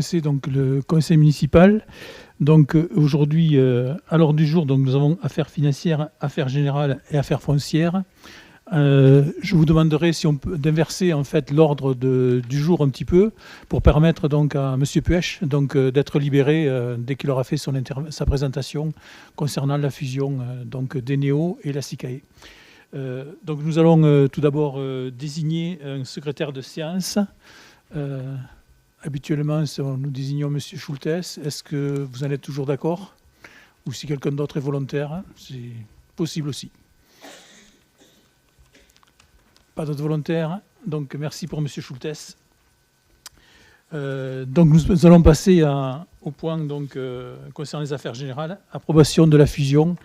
C'est donc le conseil municipal. Donc aujourd'hui, à l'ordre du jour, donc nous avons affaires financières, affaires générales et affaires foncières. Je vous demanderai si on peut d'inverser en fait l'ordre du jour un petit peu pour permettre donc à Monsieur Puech donc d'être libéré dès qu'il aura fait sa présentation concernant la fusion donc d'Eneo et la SICAE. Donc nous allons tout d'abord désigner un secrétaire de séance. Habituellement, nous désignons M. Schultes. Est-ce que vous en êtes toujours d'accord? Ou si quelqu'un d'autre est volontaire, c'est possible aussi. Pas d'autres volontaires. Donc, merci pour M. Schultes. Donc, nous allons passer au point donc, concernant les affaires générales. Approbation de la fusion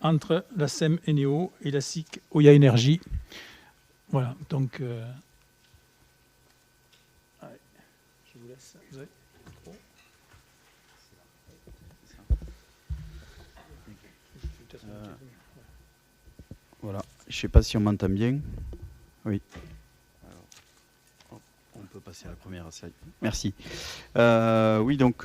entre la SEM Eneo et la SIC Oya Énergie. Voilà, donc... je vous laisse. Vous avez... Voilà, je ne sais pas si on m'entend bien. Oui. Alors, on peut passer à la première slide. Merci. Oui, donc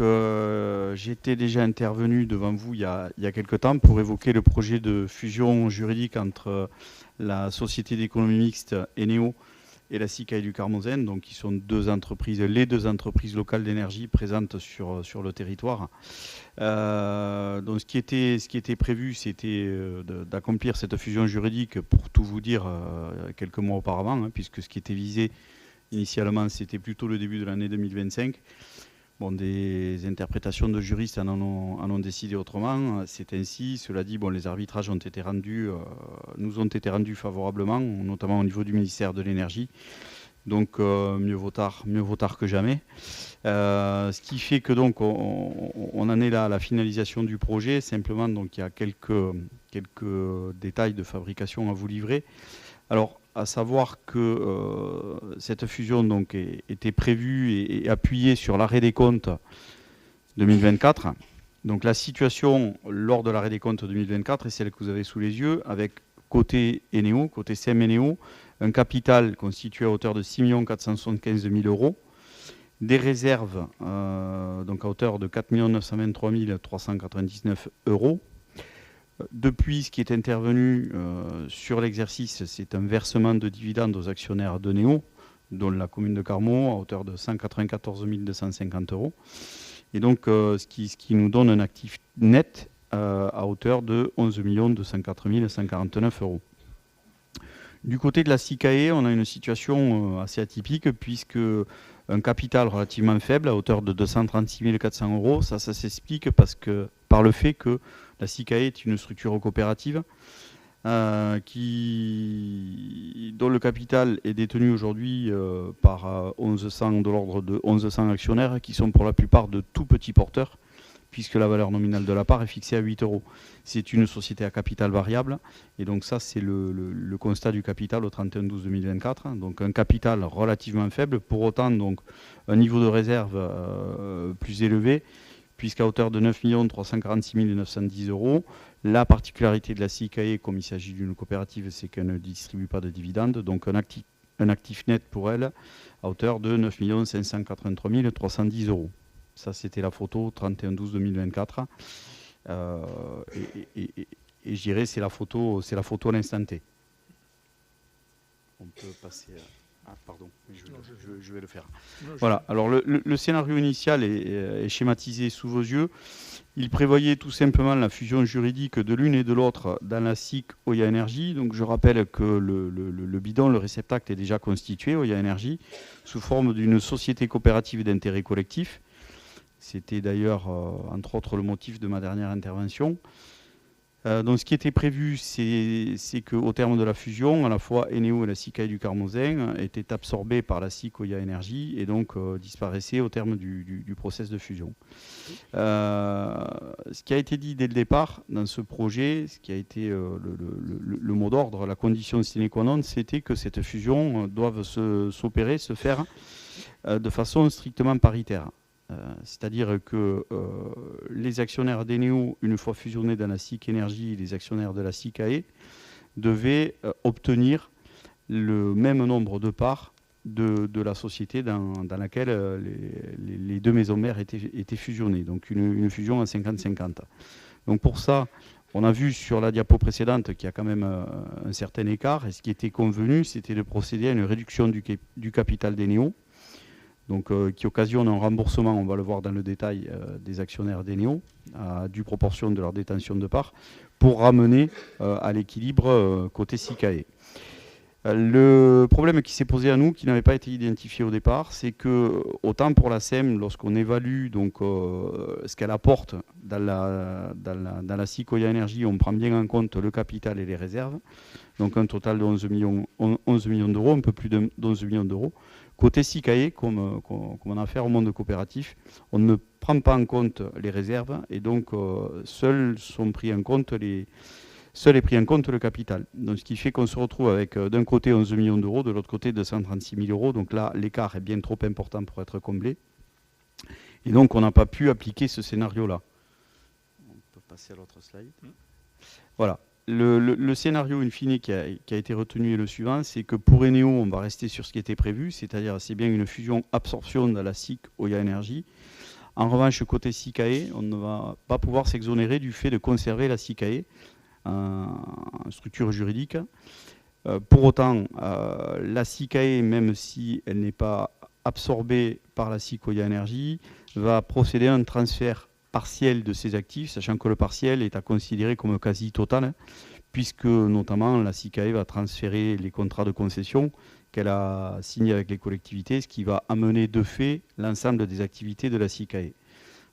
j'étais déjà intervenu devant vous il y a quelques temps pour évoquer le projet de fusion juridique entre la société d'économie mixte Eneo et la SICAE du Carmozène, donc qui sont les deux entreprises locales d'énergie présentes sur le territoire. Donc ce qui était prévu, c'était d'accomplir cette fusion juridique, pour tout vous dire, quelques mois auparavant, hein, puisque ce qui était visé initialement, c'était plutôt le début de l'année 2025. Bon, des interprétations de juristes en ont décidé autrement. C'est ainsi. Cela dit, bon, les arbitrages nous ont été rendus favorablement, notamment au niveau du ministère de l'Énergie. Donc mieux vaut tard que jamais. Ce qui fait que donc on en est là à la finalisation du projet. Simplement, donc il y a quelques détails de fabrication à vous livrer. Alors, à savoir que cette fusion donc était prévue et appuyée sur l'arrêt des comptes 2024. Donc la situation lors de l'arrêt des comptes 2024 est celle que vous avez sous les yeux, avec côté Eneo, côté SEM Eneo, un capital constitué à hauteur de 6 475 000 euros, des réserves donc à hauteur de 4 923 399 euros. Depuis, ce qui est intervenu sur l'exercice, c'est un versement de dividendes aux actionnaires de Néo, dont la commune de Carmaux, à hauteur de 194 250 euros. Et donc, ce qui nous donne un actif net à hauteur de 11 204 149 euros. Du côté de la SICAE, on a une situation assez atypique, puisque un capital relativement faible, à hauteur de 236 400 euros, ça s'explique par le fait que la SICAE est une structure coopérative dont le capital est détenu aujourd'hui par de l'ordre de 1100 actionnaires, qui sont pour la plupart de tout petits porteurs, puisque la valeur nominale de la part est fixée à 8 euros. C'est une société à capital variable, et donc ça, c'est le constat du capital au 31/12/2024. Donc un capital relativement faible, pour autant donc un niveau de réserve plus élevé, puisqu'à hauteur de 9 346 910 euros. La particularité de la SICAE, comme il s'agit d'une coopérative, c'est qu'elle ne distribue pas de dividendes, donc un actif net pour elle à hauteur de 9 583 310 euros. Ça, c'était la photo 31/12/2024. Et je dirais, c'est la photo à l'instant T. On peut passer à... Ah, pardon, je vais le faire. Voilà, alors le scénario initial est schématisé sous vos yeux. Il prévoyait tout simplement la fusion juridique de l'une et de l'autre dans la SIC Oya Énergie. Donc je rappelle que le bidon, le réceptacle est déjà constitué, Oya Énergie, sous forme d'une société coopérative d'intérêt collectif. C'était d'ailleurs, entre autres, le motif de ma dernière intervention. Donc ce qui était prévu, c'est qu'au terme de la fusion, à la fois Eneo et la SICAE du Carmozène étaient absorbés par la SIC Oya Énergie et donc disparaissaient au terme du process de fusion. Ce qui a été dit dès le départ dans ce projet, ce qui a été le mot d'ordre, la condition sine qua non, c'était que cette fusion doive se faire de façon strictement paritaire. C'est-à-dire que les actionnaires d'Eneo, une fois fusionnés dans la SIC Énergie, les actionnaires de la SICAE, devaient obtenir le même nombre de parts de la société dans laquelle les deux maisons mères étaient fusionnées. Donc une fusion à 50-50. Donc pour ça, on a vu sur la diapo précédente qu'il y a quand même un certain écart. Et ce qui était convenu, c'était de procéder à une réduction du capital d'Eneo, donc qui occasionne un remboursement, on va le voir dans le détail, des actionnaires d'Eneo, à due proportion de leur détention de parts, pour ramener à l'équilibre côté SICAE. Le problème qui s'est posé à nous, qui n'avait pas été identifié au départ, c'est que autant pour la SEM, lorsqu'on évalue donc, ce qu'elle apporte dans la Sequoia Energy, on prend bien en compte le capital et les réserves, donc un total de 11 millions d'euros, un peu plus de 11 millions d'euros. Côté SICAE, comme on a affaire au monde coopératif, on ne prend pas en compte les réserves et donc seuls est pris en compte le capital. Donc, ce qui fait qu'on se retrouve avec d'un côté 11 millions d'euros, de l'autre côté 236 000 euros. Donc là, l'écart est bien trop important pour être comblé. Et donc, on n'a pas pu appliquer ce scénario-là. On peut passer à l'autre slide. Voilà. Le scénario, in fine, qui a été retenu est le suivant, c'est que pour Eneo, on va rester sur ce qui était prévu, c'est-à-dire c'est bien une fusion-absorption de la SIC Oya Energy. En revanche, côté SICAE, on ne va pas pouvoir s'exonérer du fait de conserver la SICAE en structure juridique. Pour autant, la SICAE, même si elle n'est pas absorbée par la SIC Oya Energy, va procéder à un transfert partiel de ses actifs, sachant que le partiel est à considérer comme quasi total, puisque notamment la SICAE va transférer les contrats de concession qu'elle a signés avec les collectivités, ce qui va amener de fait l'ensemble des activités de la SICAE.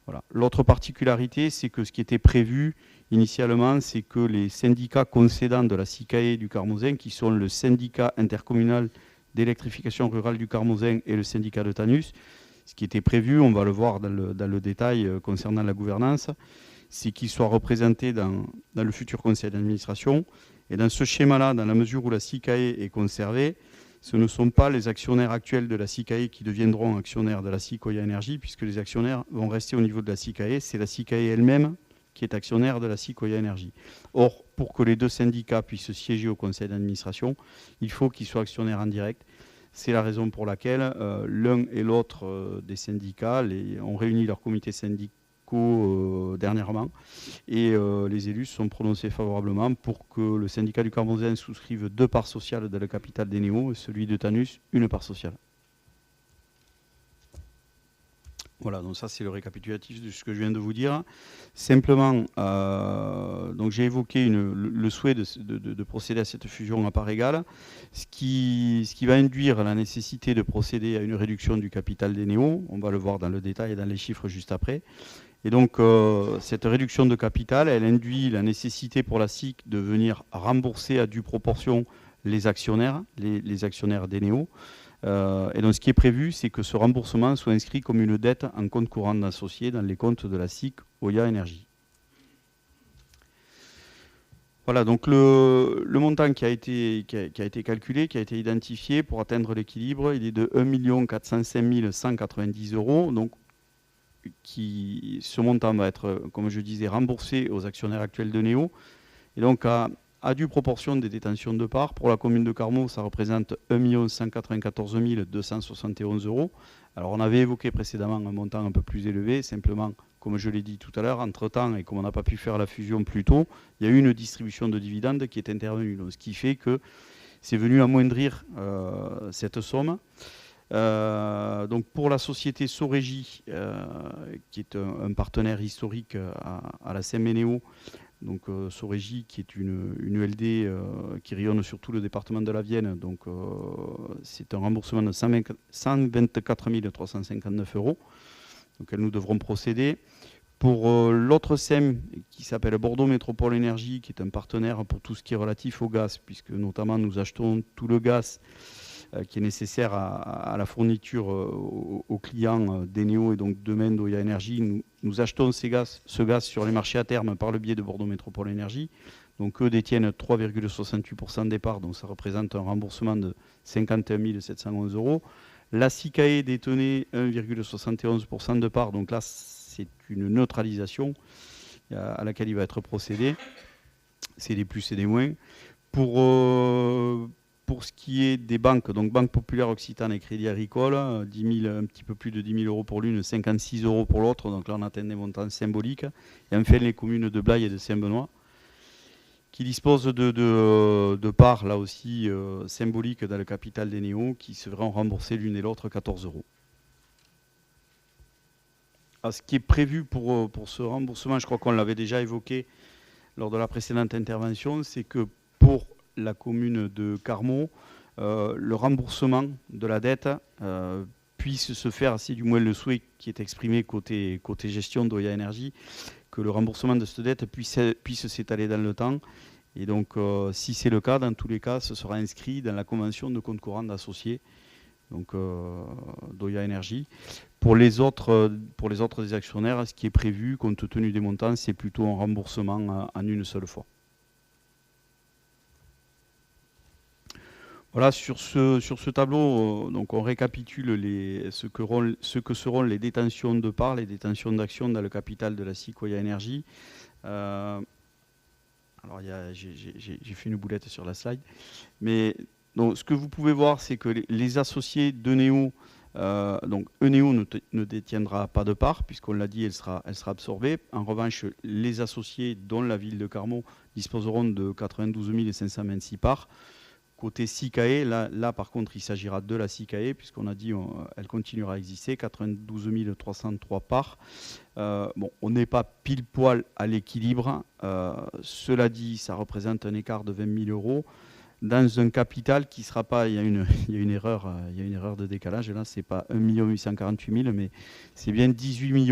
Voilà. L'autre particularité, c'est que ce qui était prévu initialement, c'est que les syndicats concédants de la SICAE du Carmozin, qui sont le syndicat intercommunal d'électrification rurale du Carmozin et le syndicat de Tanus, ce qui était prévu, on va le voir dans le détail concernant la gouvernance, c'est qu'ils soient représentés dans le futur conseil d'administration. Et dans ce schéma-là, dans la mesure où la SICAE est conservée, ce ne sont pas les actionnaires actuels de la SICAE qui deviendront actionnaires de la SIC Oya Energy, puisque les actionnaires vont rester au niveau de la SICAE. C'est la SICAE elle-même qui est actionnaire de la SIC Oya Energy. Or, pour que les deux syndicats puissent siéger au conseil d'administration, il faut qu'ils soient actionnaires en direct. C'est la raison pour laquelle l'un et l'autre des syndicats ont réuni leurs comités syndicaux dernièrement et les élus se sont prononcés favorablement pour que le syndicat du Carmozin souscrive 2 parts sociales dans le capital d'Eneo et celui de Tanus, 1 part sociale. Voilà, donc ça c'est le récapitulatif de ce que je viens de vous dire. Simplement, donc j'ai évoqué le souhait de procéder à cette fusion à part égale, ce qui va induire la nécessité de procéder à une réduction du capital d'Eneo. On va le voir dans le détail et dans les chiffres juste après. Et donc, cette réduction de capital, elle induit la nécessité pour la SIC de venir rembourser à due proportion les actionnaires, les actionnaires d'Eneo. Et donc, ce qui est prévu, c'est que ce remboursement soit inscrit comme une dette en compte courant d'associé dans les comptes de la SIC Oya Energy. Voilà, donc le montant qui a été calculé, qui a été identifié pour atteindre l'équilibre, il est de 1 405 190 €. Donc, ce montant va être, comme je disais, remboursé aux actionnaires actuels de Néo. Et donc, à due proportion des détentions de parts, pour la commune de Carmaux, ça représente 1 194 271 €. Alors, on avait évoqué précédemment un montant un peu plus élevé, simplement, comme je l'ai dit tout à l'heure, entre-temps, et comme on n'a pas pu faire la fusion plus tôt, il y a eu une distribution de dividendes qui est intervenue. Donc, ce qui fait que c'est venu amoindrir cette somme. Donc pour la société Sorégie, qui est un partenaire historique à la SEM-Eneo, donc Sorégie qui est une ULD qui rayonne sur tout le département de la Vienne, donc c'est un remboursement de 124 359 €, donc nous devrons procéder. Pour l'autre SEM qui s'appelle Bordeaux Métropole Énergie, qui est un partenaire pour tout ce qui est relatif au gaz, puisque notamment nous achetons tout le gaz qui est nécessaire à la fourniture aux clients d'Eneo et donc demain d'Oya Energy. Nous achetons ce gaz sur les marchés à terme par le biais de Bordeaux Métropole Énergie. Donc eux détiennent 3,68% des parts, donc ça représente un remboursement de 51 711 €. La SICAE détenait 1,71% de parts, donc là c'est une neutralisation à laquelle il va être procédé. C'est des plus et des moins. Pour Pour ce qui est des banques, donc Banque Populaire Occitane et Crédit Agricole, 10 000, un petit peu plus de 10 000 euros pour l'une, 56 euros pour l'autre. Donc là, on atteint des montants symboliques. Et enfin, les communes de Blaye et de Saint-Benoît, qui disposent de parts, là aussi, symboliques dans le capital des néos, qui se verront rembourser l'une et l'autre 14 euros. Alors, ce qui est prévu pour ce remboursement, je crois qu'on l'avait déjà évoqué lors de la précédente intervention, c'est que pour la commune de Carmaux, le remboursement de la dette puisse se faire, c'est du moins le souhait qui est exprimé côté gestion d'Oya Énergie, que le remboursement de cette dette puisse s'étaler dans le temps. Et donc, si c'est le cas, dans tous les cas, ce sera inscrit dans la convention de compte courant d'associés, donc d'Oya Énergie. Pour les autres des actionnaires, ce qui est prévu, compte tenu des montants, c'est plutôt un remboursement en une seule fois. Voilà, sur ce tableau, donc on récapitule ce que seront les détentions de parts, les détentions d'actions dans le capital de la SIC Oya Énergie. Alors, j'ai fait une boulette sur la slide. Mais donc, ce que vous pouvez voir, c'est que les associés de Néo, donc Enéo ne détiendra pas de part, puisqu'on l'a dit, elle sera absorbée. En revanche, les associés, dont la ville de Carmaux, disposeront de 92 526 parts. Côté SICAE, là par contre, il s'agira de la SICAE, puisqu'on a dit elle continuera à exister, 92 303 parts. Bon, on n'est pas pile poil à l'équilibre. Cela dit, ça représente un écart de 20 000 euros dans un capital qui ne sera pas. Il y a une erreur de décalage. Là, c'est pas 1 848 000, mais c'est bien 18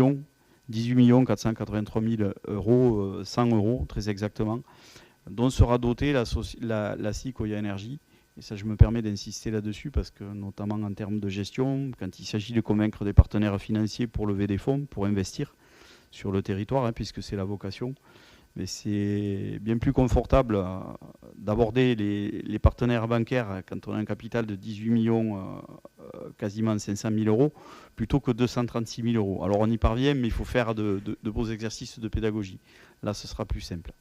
483 000 euros, 100 euros très exactement, dont sera dotée la SIC Oya Énergie. Et ça, je me permets d'insister là-dessus parce que, notamment en termes de gestion, quand il s'agit de convaincre des partenaires financiers pour lever des fonds, pour investir sur le territoire, puisque c'est la vocation, mais c'est bien plus confortable d'aborder les partenaires bancaires quand on a un capital de 18 millions, quasiment 500 000 euros, plutôt que 236 000 euros. Alors on y parvient, mais il faut faire de beaux exercices de pédagogie. Là, ce sera plus simple.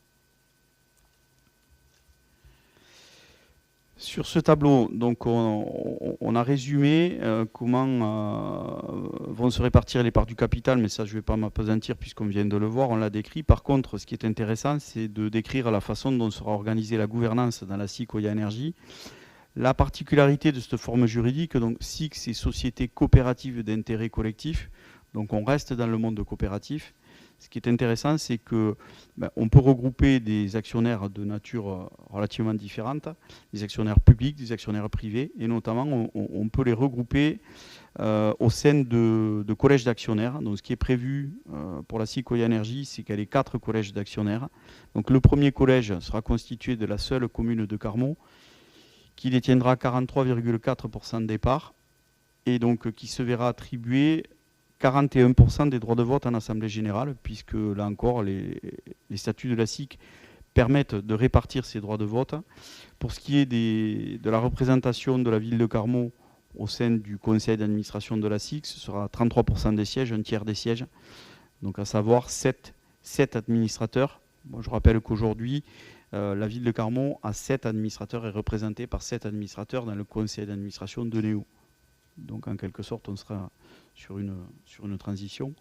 Sur ce tableau, donc, on a résumé comment vont se répartir les parts du capital, mais ça je ne vais pas m'appesantir puisqu'on vient de le voir, on l'a décrit. Par contre, ce qui est intéressant, c'est de décrire la façon dont sera organisée la gouvernance dans la SIC Oya Énergie. La particularité de cette forme juridique, donc SIC, c'est Société coopérative d'intérêt collectif, donc on reste dans le monde coopératif. Ce qui est intéressant, c'est qu'on peut regrouper des actionnaires de nature relativement différente, des actionnaires publics, des actionnaires privés, et notamment on peut les regrouper au sein de collèges d'actionnaires. Donc ce qui est prévu pour la SIC Oya Énergie, c'est qu'elle ait 4 collèges d'actionnaires. Donc le premier collège sera constitué de la seule commune de Carmaux, qui détiendra 43,4% des parts, et donc qui se verra attribuer 41% des droits de vote en Assemblée Générale, puisque là encore, les statuts de la SIC permettent de répartir ces droits de vote. Pour ce qui est de la représentation de la ville de Carmaux au sein du conseil d'administration de la SIC, ce sera 33% des sièges, un tiers des sièges, donc à savoir 7 administrateurs. Bon, je rappelle qu'aujourd'hui, la ville de Carmaux a 7 administrateurs et est représentée par 7 administrateurs dans le conseil d'administration de Néo. Donc en quelque sorte, on sera sur une transition.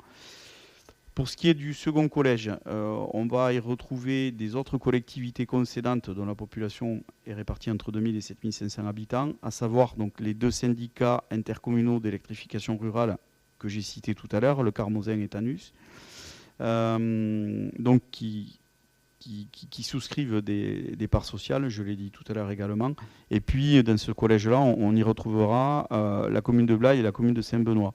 Pour ce qui est du second collège, on va y retrouver des autres collectivités concédantes dont la population est répartie entre 2000 et 7500 habitants, à savoir donc les 2 syndicats intercommunaux d'électrification rurale que j'ai cités tout à l'heure, le Carmozin et Tanus, donc qui souscrivent des parts sociales, je l'ai dit tout à l'heure également. Et puis, dans ce collège-là, on y retrouvera la commune de Blaye et la commune de Saint-Benoît.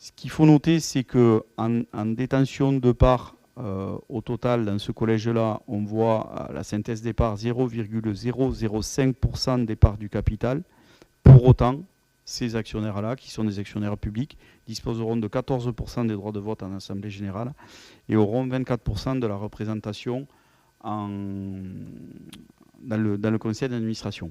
Ce qu'il faut noter, c'est qu'en détention de parts, au total, dans ce collège-là, on voit la synthèse des parts 0,005% des parts du capital. Pour autant, ces actionnaires-là, qui sont des actionnaires publics, disposeront de 14% des droits de vote en Assemblée Générale et auront 24% de la représentation dans le conseil d'administration.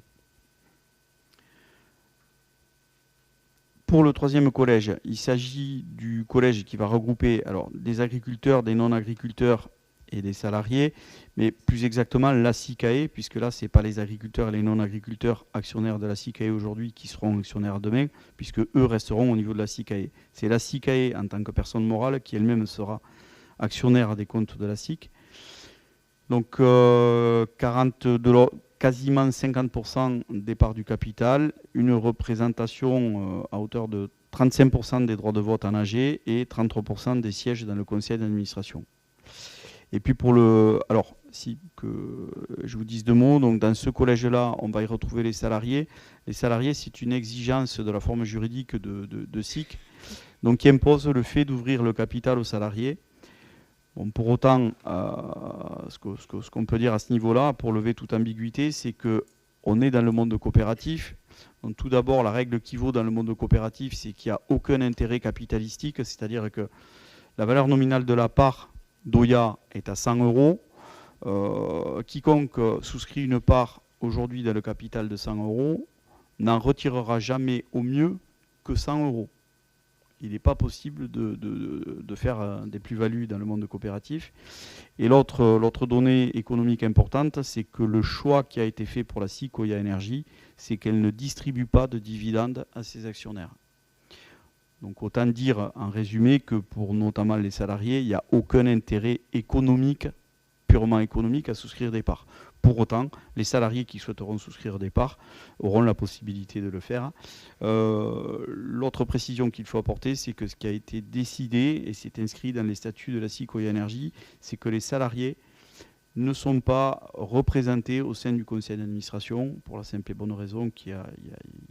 Pour le troisième collège, il s'agit du collège qui va regrouper des agriculteurs, des non-agriculteurs et les salariés, mais plus exactement la SICAE, puisque là, ce n'est pas les agriculteurs et les non-agriculteurs actionnaires de la SICAE aujourd'hui qui seront actionnaires demain, puisque eux resteront au niveau de la SICAE. C'est la SICAE en tant que personne morale qui elle-même sera actionnaire des comptes de la SIC. Donc quasiment 50% des parts du capital, une représentation à hauteur de 35% des droits de vote en AG et 33% des sièges dans le conseil d'administration. Et puis alors, si que je vous dise deux mots, donc dans ce collège-là, on va y retrouver les salariés. Les salariés, c'est une exigence de la forme juridique de SIC, donc qui impose le fait d'ouvrir le capital aux salariés. Bon, pour autant, ce qu'on peut dire à ce niveau-là, pour lever toute ambiguïté, c'est qu'on est dans le monde coopératif. Donc, tout d'abord, la règle qui vaut dans le monde coopératif, c'est qu'il n'y a aucun intérêt capitalistique, c'est-à-dire que la valeur nominale de la part d'Oya est à 100 euros. Quiconque souscrit une part aujourd'hui dans le capital de 100 euros n'en retirera jamais au mieux que 100 euros. Il n'est pas possible de faire des plus-values dans le monde coopératif. Et l'autre donnée économique importante, c'est que le choix qui a été fait pour la SIC Oya Énergie, c'est qu'elle ne distribue pas de dividendes à ses actionnaires. Donc autant dire en résumé que pour notamment les salariés, il n'y a aucun intérêt économique, purement économique, à souscrire des parts. Pour autant, les salariés qui souhaiteront souscrire des parts auront la possibilité de le faire. L'autre précision qu'il faut apporter, c'est que ce qui a été décidé, et c'est inscrit dans les statuts de la SIC Oya Énergie, c'est que les salariés ne sont pas représentés au sein du conseil d'administration, pour la simple et bonne raison qu'il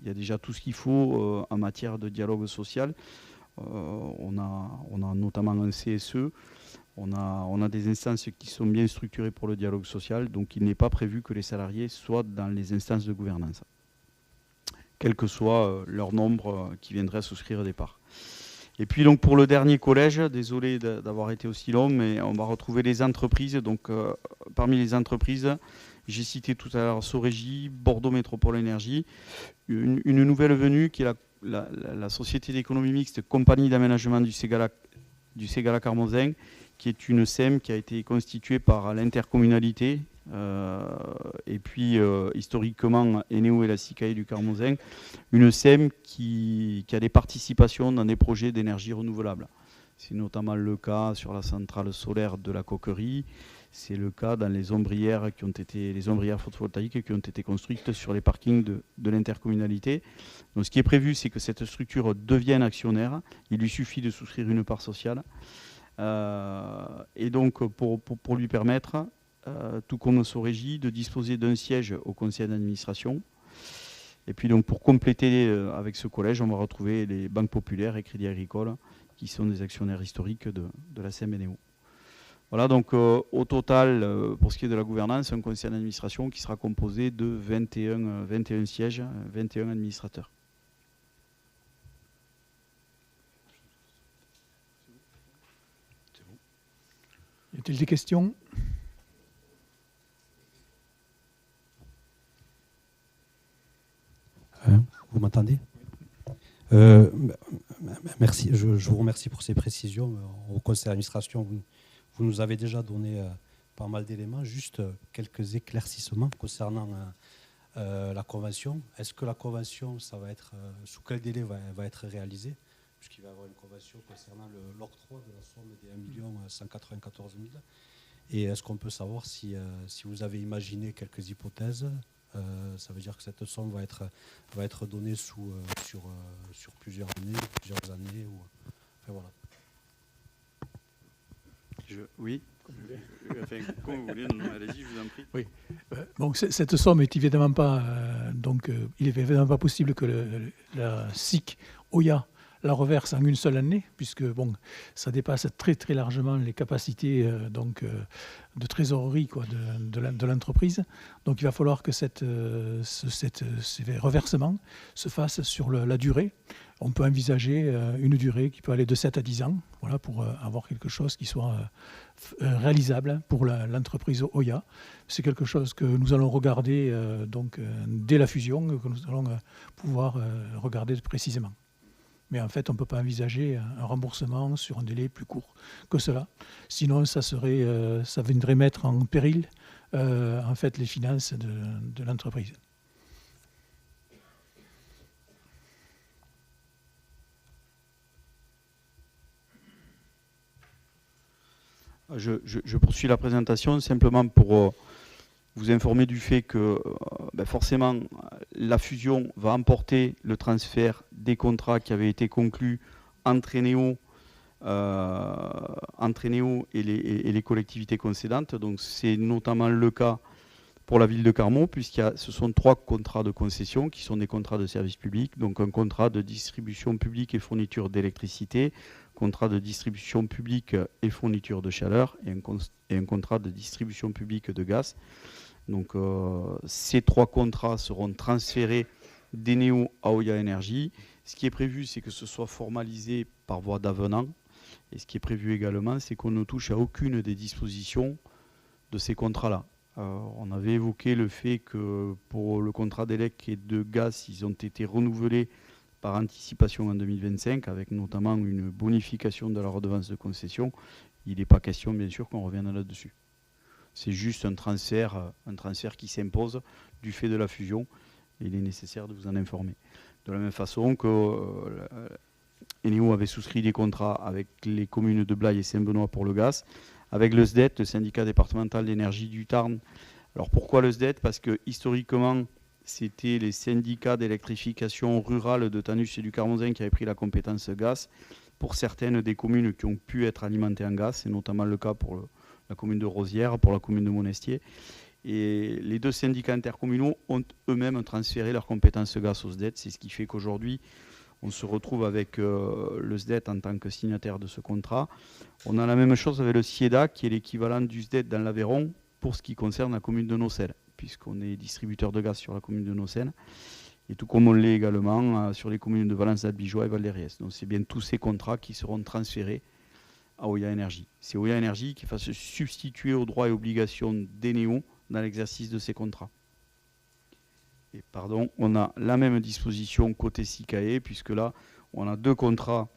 y a déjà tout ce qu'il faut en matière de dialogue social. On a notamment un CSE, on a des instances qui sont bien structurées pour le dialogue social, donc il n'est pas prévu que les salariés soient dans les instances de gouvernance, quel que soit leur nombre qui viendrait souscrire des parts. Et puis donc pour le dernier collège, désolé d'avoir été aussi long, mais on va retrouver les entreprises. Donc parmi les entreprises, j'ai cité tout à l'heure Sorégie, Bordeaux Métropole Énergie, une nouvelle venue qui est la société d'économie mixte Compagnie d'aménagement du Ségala-Carmozin, qui est une SEM qui a été constituée par l'intercommunalité et puis historiquement Eneo et la SICAE du Carmozin, une SEM qui a des participations dans des projets d'énergie renouvelable. C'est notamment le cas sur la centrale solaire de la Coquerie, c'est le cas dans les ombrières photovoltaïques qui ont été construites sur les parkings de l'intercommunalité. Donc ce qui est prévu, c'est que cette structure devienne actionnaire. Il lui suffit de souscrire une part sociale. Et donc pour lui permettre, tout comme Sorégie, de disposer d'un siège au conseil d'administration. Et puis donc pour compléter avec ce collège, on va retrouver les banques populaires et Crédit Agricole qui sont des actionnaires historiques de la SEM-Eneo. Voilà, donc au total, pour ce qui est de la gouvernance, un conseil d'administration qui sera composé de 21 sièges, 21 administrateurs. Y a-t-il des questions ? Vous m'entendez ? Merci, je vous remercie pour ces précisions. Au conseil d'administration, vous nous avez déjà donné pas mal d'éléments, juste quelques éclaircissements concernant la convention. Est-ce que la convention, ça va être, sous quel délai va être réalisée ? Puisqu'il va y avoir une convention concernant l'octroi de la somme des 1 194 000. Et est-ce qu'on peut savoir si vous avez imaginé quelques hypothèses ? Ça veut dire que cette somme va être donnée sur plusieurs années. Enfin, voilà. Oui. Enfin, comme vous voulez, allez-y, je vous en prie. Oui. Donc cette somme est évidemment pas il est évidemment pas possible que la SIC Oya la reverse en une seule année, puisque bon, ça dépasse très très largement les capacités de trésorerie de l'entreprise. Donc il va falloir que ces reversements se fassent sur la durée. On peut envisager une durée qui peut aller de 7 à 10 ans, voilà, pour avoir quelque chose qui soit réalisable pour l'entreprise Oya. C'est quelque chose que nous allons regarder dès la fusion, que nous allons pouvoir regarder précisément. Mais en fait, on ne peut pas envisager un remboursement sur un délai plus court que cela. Sinon, ça viendrait mettre en péril en fait, les finances de l'entreprise. Je poursuis la présentation simplement pour vous informer du fait que forcément la fusion va emporter le transfert des contrats qui avaient été conclus entre Eneo et les collectivités concédantes. Donc c'est notamment le cas pour la ville de Carmaux, ce sont 3 contrats de concession qui sont des contrats de service public, donc un contrat de distribution publique et fourniture d'électricité, contrat de distribution publique et fourniture de chaleur et un contrat de distribution publique de gaz. Donc ces 3 contrats seront transférés d'Eneo à Oya Énergie. Ce qui est prévu, c'est que ce soit formalisé par voie d'avenant. Et ce qui est prévu également, c'est qu'on ne touche à aucune des dispositions de ces contrats-là. On avait évoqué le fait que pour le contrat d'élec et de gaz, ils ont été renouvelés par anticipation en 2025, avec notamment une bonification de la redevance de concession. Il n'est pas question, bien sûr, qu'on revienne là-dessus. C'est juste un transfert qui s'impose du fait de la fusion. Et il est nécessaire de vous en informer. De la même façon que Eneo avait souscrit des contrats avec les communes de Blaye et Saint-Benoît pour le gaz, avec le SDET, le syndicat départemental d'énergie du Tarn. Alors pourquoi le SDET? Parce que historiquement, c'était les syndicats d'électrification rurale de Tanus et du Carmozin qui avaient pris la compétence gaz pour certaines des communes qui ont pu être alimentées en gaz. C'est notamment le cas pour la commune de Rosières, pour la commune de Monestier. Et les 2 syndicats intercommunaux ont eux-mêmes transféré leurs compétences gaz au SDET. C'est ce qui fait qu'aujourd'hui, on se retrouve avec le SDET en tant que signataire de ce contrat. On a la même chose avec le SIEDA, qui est l'équivalent du SDET dans l'Aveyron pour ce qui concerne la commune de Nocelles, puisqu'on est distributeur de gaz sur la commune de Nocelles, et tout comme on l'est également sur les communes de Valence, d'Albigeois et Val-d'Hériès. Donc c'est bien tous ces contrats qui seront transférés à Oya Énergie. C'est Oya Énergie qui va se substituer aux droits et obligations d'Eneo dans l'exercice de ces contrats. Et pardon, on a la même disposition côté SICAE, puisque là, on a 2 contrats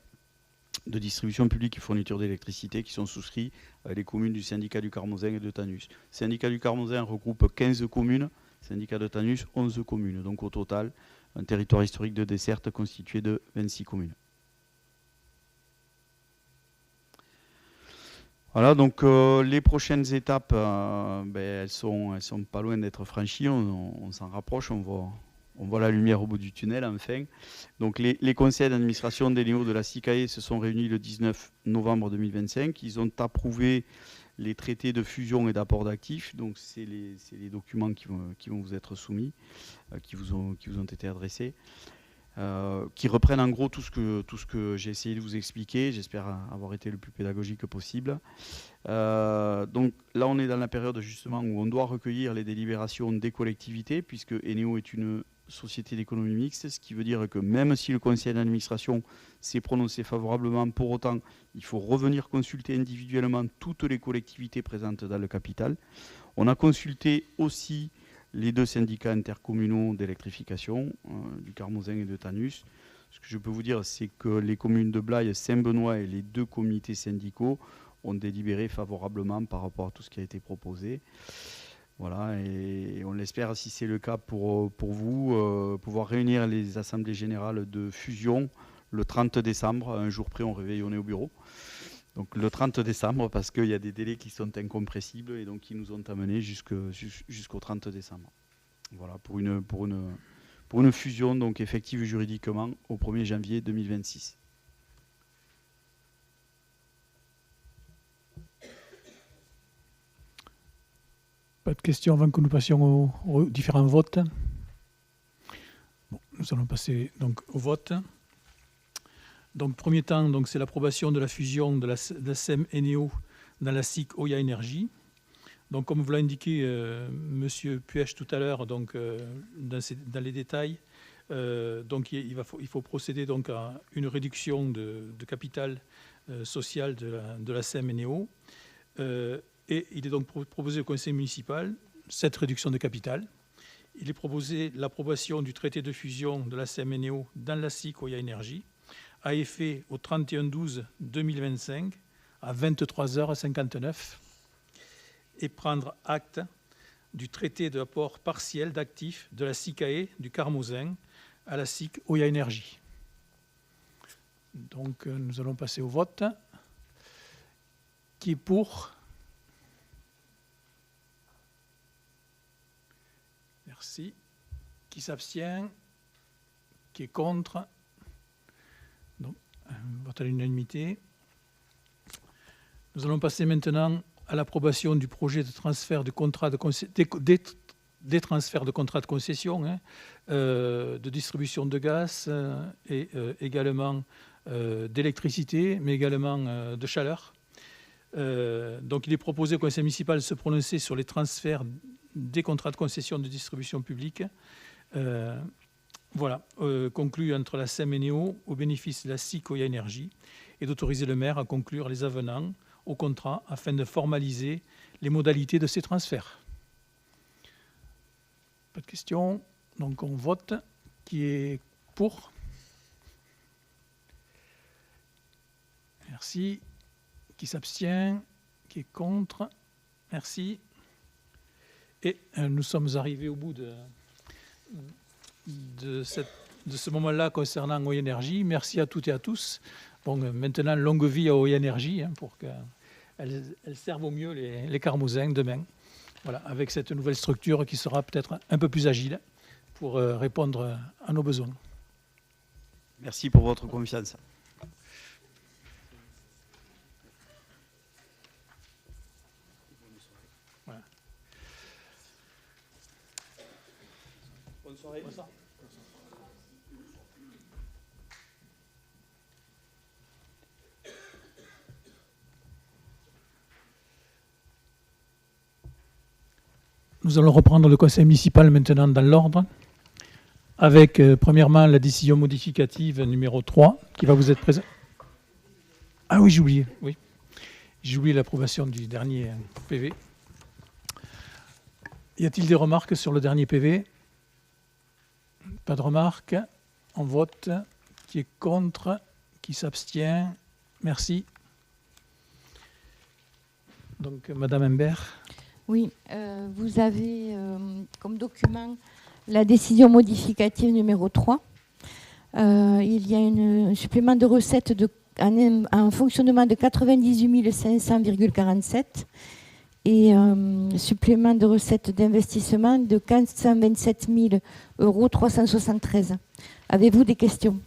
de distribution publique et fourniture d'électricité qui sont souscrits avec les communes du syndicat du Carmozin et de Tanus. Le syndicat du Carmozin regroupe 15 communes, le syndicat de Tanus 11 communes. Donc au total, un territoire historique de desserte constitué de 26 communes. Voilà, donc les prochaines étapes, elles sont pas loin d'être franchies, on s'en rapproche, on voit la lumière au bout du tunnel enfin. Donc les conseils d'administration d'Eneo de la SICAE se sont réunis le 19 novembre 2025. Ils ont approuvé les traités de fusion et d'apport d'actifs. Donc c'est les documents qui vont vous être soumis, qui vous ont été adressés. Qui reprennent en gros tout ce que j'ai essayé de vous expliquer. J'espère avoir été le plus pédagogique possible. Donc là, on est dans la période justement où on doit recueillir les délibérations des collectivités, puisque Eneo est une société d'économie mixte, ce qui veut dire que même si le conseil d'administration s'est prononcé favorablement, pour autant, il faut revenir consulter individuellement toutes les collectivités présentes dans le capital. On a consulté aussi les 2 syndicats intercommunaux d'électrification, du Carmozin et de Tanus. Ce que je peux vous dire, c'est que les communes de Blaye, Saint-Benoît et les 2 comités syndicaux ont délibéré favorablement par rapport à tout ce qui a été proposé. Voilà, et on l'espère, si c'est le cas pour vous, pouvoir réunir les assemblées générales de fusion le 30 décembre. Un jour près, on réveillonnait au bureau. Donc le 30 décembre, parce qu'il y a des délais qui sont incompressibles et donc qui nous ont amenés jusqu'au 30 décembre. Voilà, pour une fusion donc effective juridiquement au 1er janvier 2026. Pas de questions avant que nous passions aux différents votes. Bon, nous allons passer donc au vote. Donc, premier temps, donc, c'est l'approbation de la fusion de la SEM Eneo dans la SIC Oya Énergie. Donc, comme vous l'a indiqué Monsieur Puech tout à l'heure, donc dans les détails, donc il faut procéder donc à une réduction de capital social de la SEM Eneo. Et il est donc proposé au conseil municipal cette réduction de capital. Il est proposé l'approbation du traité de fusion de la SEM Eneo dans la SIC Oya Énergie, à effet au 31/12/2025 à 23h59 et prendre acte du traité de apport partiel d'actifs de la SICAE du Carmozin à la SIC Oya Énergie. Donc nous allons passer au vote. Qui est pour? Merci. Qui s'abstient? Qui est contre? Donc, vote à l'unanimité. Nous allons passer maintenant à l'approbation du projet de transfert de contrat des transferts de contrats de concession, de distribution de gaz et également d'électricité, mais également de chaleur. Donc il est proposé au Conseil municipal de se prononcer sur les transferts des contrats de concession de distribution publique, conclus entre la SEM et Néo au bénéfice de la SIC Oya Énergie, et d'autoriser le maire à conclure les avenants au contrat afin de formaliser les modalités de ces transferts. Pas de questions. Donc on vote. Qui est pour? Merci. Qui s'abstient? Qui est contre? Merci. Et nous sommes arrivés au bout de ce moment-là concernant Oya Énergie. Merci à toutes et à tous. Bon, maintenant, longue vie à Oya Énergie pour qu'elle serve au mieux les Carmozins demain. Voilà, avec cette nouvelle structure qui sera peut-être un peu plus agile pour répondre à nos besoins. Merci pour votre confiance. Voilà. Bonne soirée. Bonne soirée. Nous allons reprendre le conseil municipal maintenant dans l'ordre, avec premièrement la décision modificative numéro 3 qui va vous être présentée. Ah oui, j'ai oublié. Oui. J'ai oublié l'approbation du dernier PV. Y a-t-il des remarques sur le dernier PV? Pas de remarques. On vote. Qui est contre? Qui s'abstient? Merci. Donc, Madame Imbert. Oui, vous avez comme document la décision modificative numéro 3. Il y a un supplément de recettes un fonctionnement de 98 500,47 et un supplément de recettes d'investissement de 427 000 373 €. Avez-vous des questions?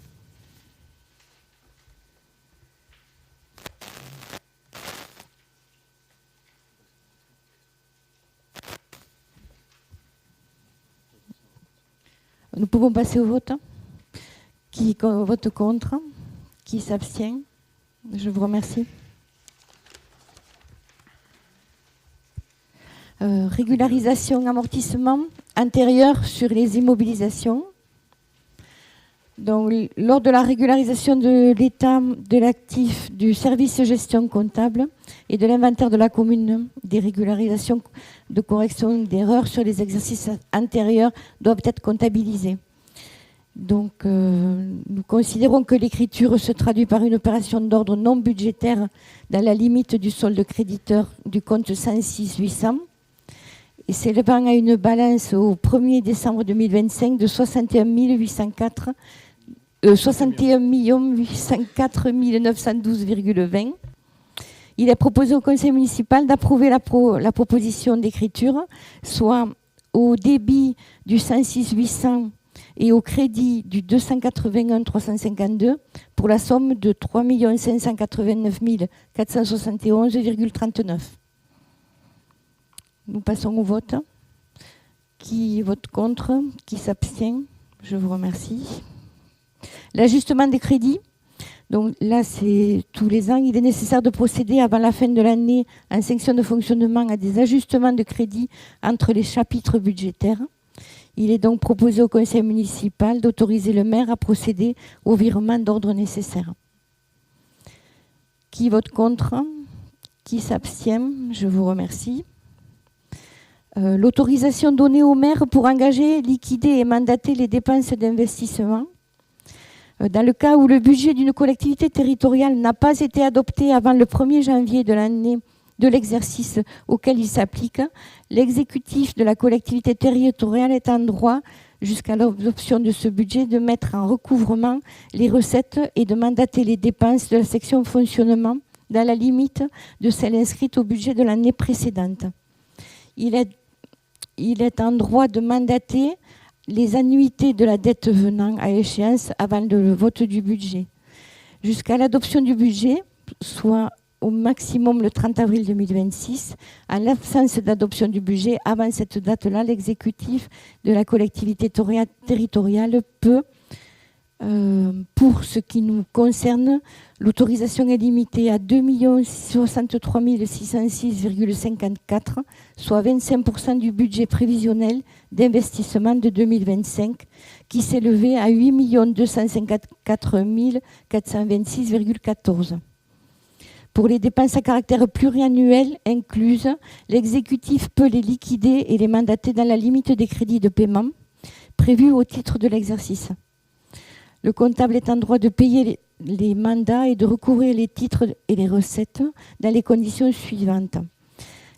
Nous pouvons passer au vote. Qui vote contre? Qui s'abstient? Je vous remercie. Régularisation, amortissement antérieur sur les immobilisations. Donc, lors de la régularisation de l'état de l'actif du service gestion comptable et de l'inventaire de la commune, des régularisations de correction d'erreurs sur les exercices antérieurs doivent être comptabilisées. Donc, nous considérons que l'écriture se traduit par une opération d'ordre non budgétaire dans la limite du solde créditeur du compte 106 800 et s'élevant à une balance au 1er décembre 2025 de 61 804 912,20. Il est proposé au Conseil municipal d'approuver la proposition d'écriture, soit au débit du 106 800 et au crédit du 281 352 pour la somme de 3 589 471,39. Nous passons au vote. Qui vote contre? Qui s'abstient? Je vous remercie. L'ajustement des crédits. Donc là, c'est tous les ans. Il est nécessaire de procéder avant la fin de l'année en section de fonctionnement à des ajustements de crédits entre les chapitres budgétaires. Il est donc proposé au Conseil municipal d'autoriser le maire à procéder au virement d'ordre nécessaire. Qui vote contre? Qui s'abstient? Je vous remercie. L'autorisation donnée au maire pour engager, liquider et mandater les dépenses d'investissement. Dans le cas où le budget d'une collectivité territoriale n'a pas été adopté avant le 1er janvier de l'année de l'exercice auquel il s'applique, l'exécutif de la collectivité territoriale est en droit, jusqu'à l'adoption de ce budget, de mettre en recouvrement les recettes et de mandater les dépenses de la section fonctionnement dans la limite de celles inscrites au budget de l'année précédente. Il est en droit de mandater les annuités de la dette venant à échéance avant le vote du budget. Jusqu'à l'adoption du budget, soit au maximum le 30 avril 2026, en l'absence d'adoption du budget, avant cette date-là, l'exécutif de la collectivité territoriale peut, pour ce qui nous concerne, l'autorisation est limitée à 2 063 606,54, soit 25% du budget prévisionnel d'investissement de 2025, qui s'est levé à 8 254 426,14. Pour les dépenses à caractère pluriannuel incluses, l'exécutif peut les liquider et les mandater dans la limite des crédits de paiement prévus au titre de l'exercice. Le comptable est en droit de payer les mandats et de recouvrir les titres et les recettes dans les conditions suivantes.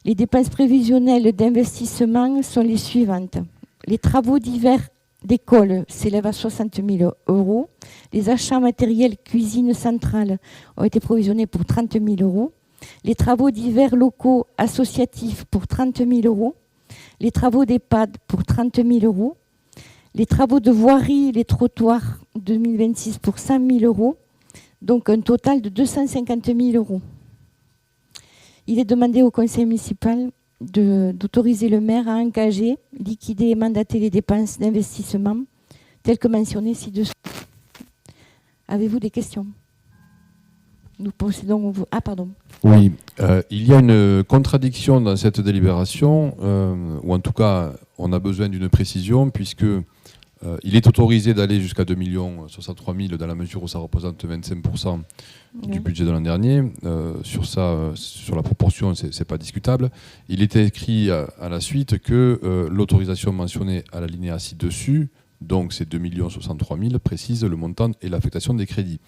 Les dépenses prévisionnelles d'investissement sont les suivantes. Les travaux divers d'école s'élèvent à 60 000 €. Les achats matériels cuisine centrale ont été provisionnés pour 30 000 €. Les travaux divers locaux associatifs pour 30 000 €. Les travaux d'EHPAD pour 30 000 €. Les travaux de voirie, les trottoirs 2026 pour 100 000 €. Donc un total de 250 000 €. Il est demandé au conseil municipal d'autoriser le maire à engager, liquider et mandater les dépenses d'investissement telles que mentionnées ci-dessous. Avez-vous des questions? Nous procédons au... Ah, pardon. Oui, il y a une contradiction dans cette délibération, ou en tout cas, on a besoin d'une précision, puisque il est autorisé d'aller jusqu'à 2 063 000 dans la mesure où ça représente 25% du budget de l'an dernier. Sur la proportion, c'est pas discutable. Il était écrit à la suite que l'autorisation mentionnée à l'alinéa ci-dessus, donc c'est 2 063 000, précise le montant et l'affectation des crédits.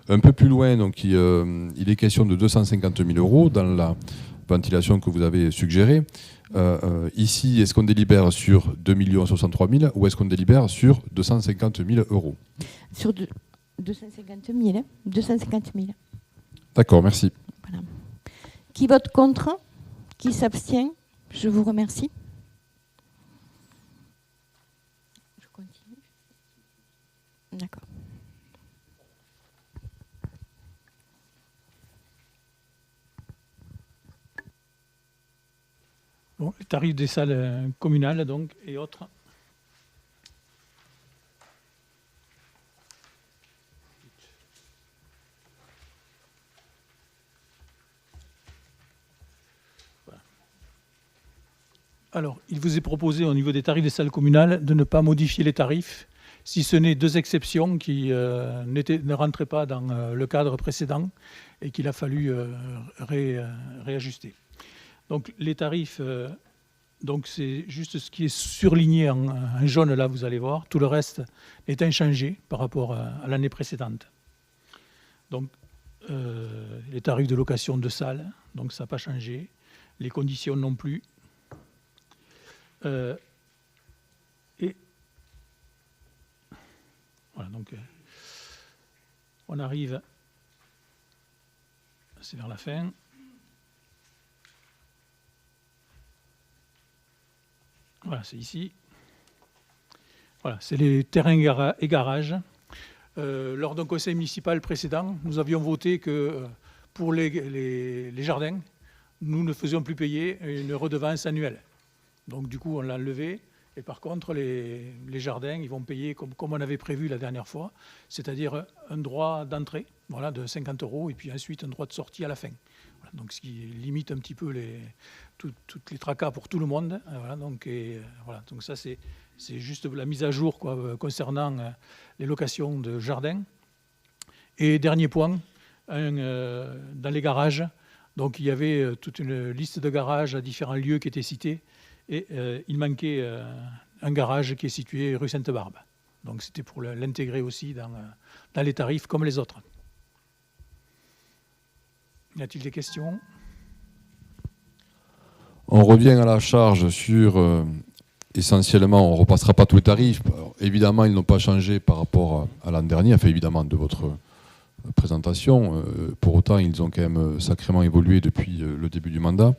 Un peu plus loin, donc, il est question de 250 000 € dans la ventilation que vous avez suggérée. Ici, est-ce qu'on délibère sur 2 063 000 ou est-ce qu'on délibère sur 250 000 €? Sur 250 000. 250 000. D'accord, merci. Voilà. Qui vote contre? Qui s'abstient? Je vous remercie. Je continue. D'accord. Bon, les tarifs des salles communales donc, et autres. Voilà. Alors, il vous est proposé au niveau des tarifs des salles communales de ne pas modifier les tarifs, si ce n'est 2 exceptions qui ne rentraient pas dans le cadre précédent et qu'il a fallu réajuster. Donc les tarifs, donc c'est juste ce qui est surligné en jaune là, vous allez voir. Tout le reste est inchangé par rapport à l'année précédente. Donc les tarifs de location de salles, donc ça n'a pas changé. Les conditions non plus. Et voilà, donc on arrive, c'est vers la fin. Voilà, c'est ici. Voilà, c'est les terrains et garages. Lors d'un conseil municipal précédent, nous avions voté que pour les jardins, nous ne faisions plus payer une redevance annuelle. Donc du coup, on l'a enlevé. Et par contre, les jardins, ils vont payer comme on avait prévu la dernière fois, c'est-à-dire un droit d'entrée, voilà, de 50 € et puis ensuite un droit de sortie à la fin. Voilà, donc ce qui limite un petit peu toutes les tracas pour tout le monde. Voilà, donc ça, c'est juste la mise à jour concernant les locations de jardins. Et dernier point, dans les garages, donc il y avait toute une liste de garages à différents lieux qui étaient cités. Et il manquait un garage qui est situé rue Sainte-Barbe. Donc c'était pour l'intégrer aussi dans les tarifs comme les autres. Y a-t-il des questions? On revient à la charge sur, essentiellement, on ne repassera pas tous les tarifs. Alors, évidemment, ils n'ont pas changé par rapport à l'an dernier, enfin évidemment de votre présentation. Pour autant, ils ont quand même sacrément évolué depuis le début du mandat.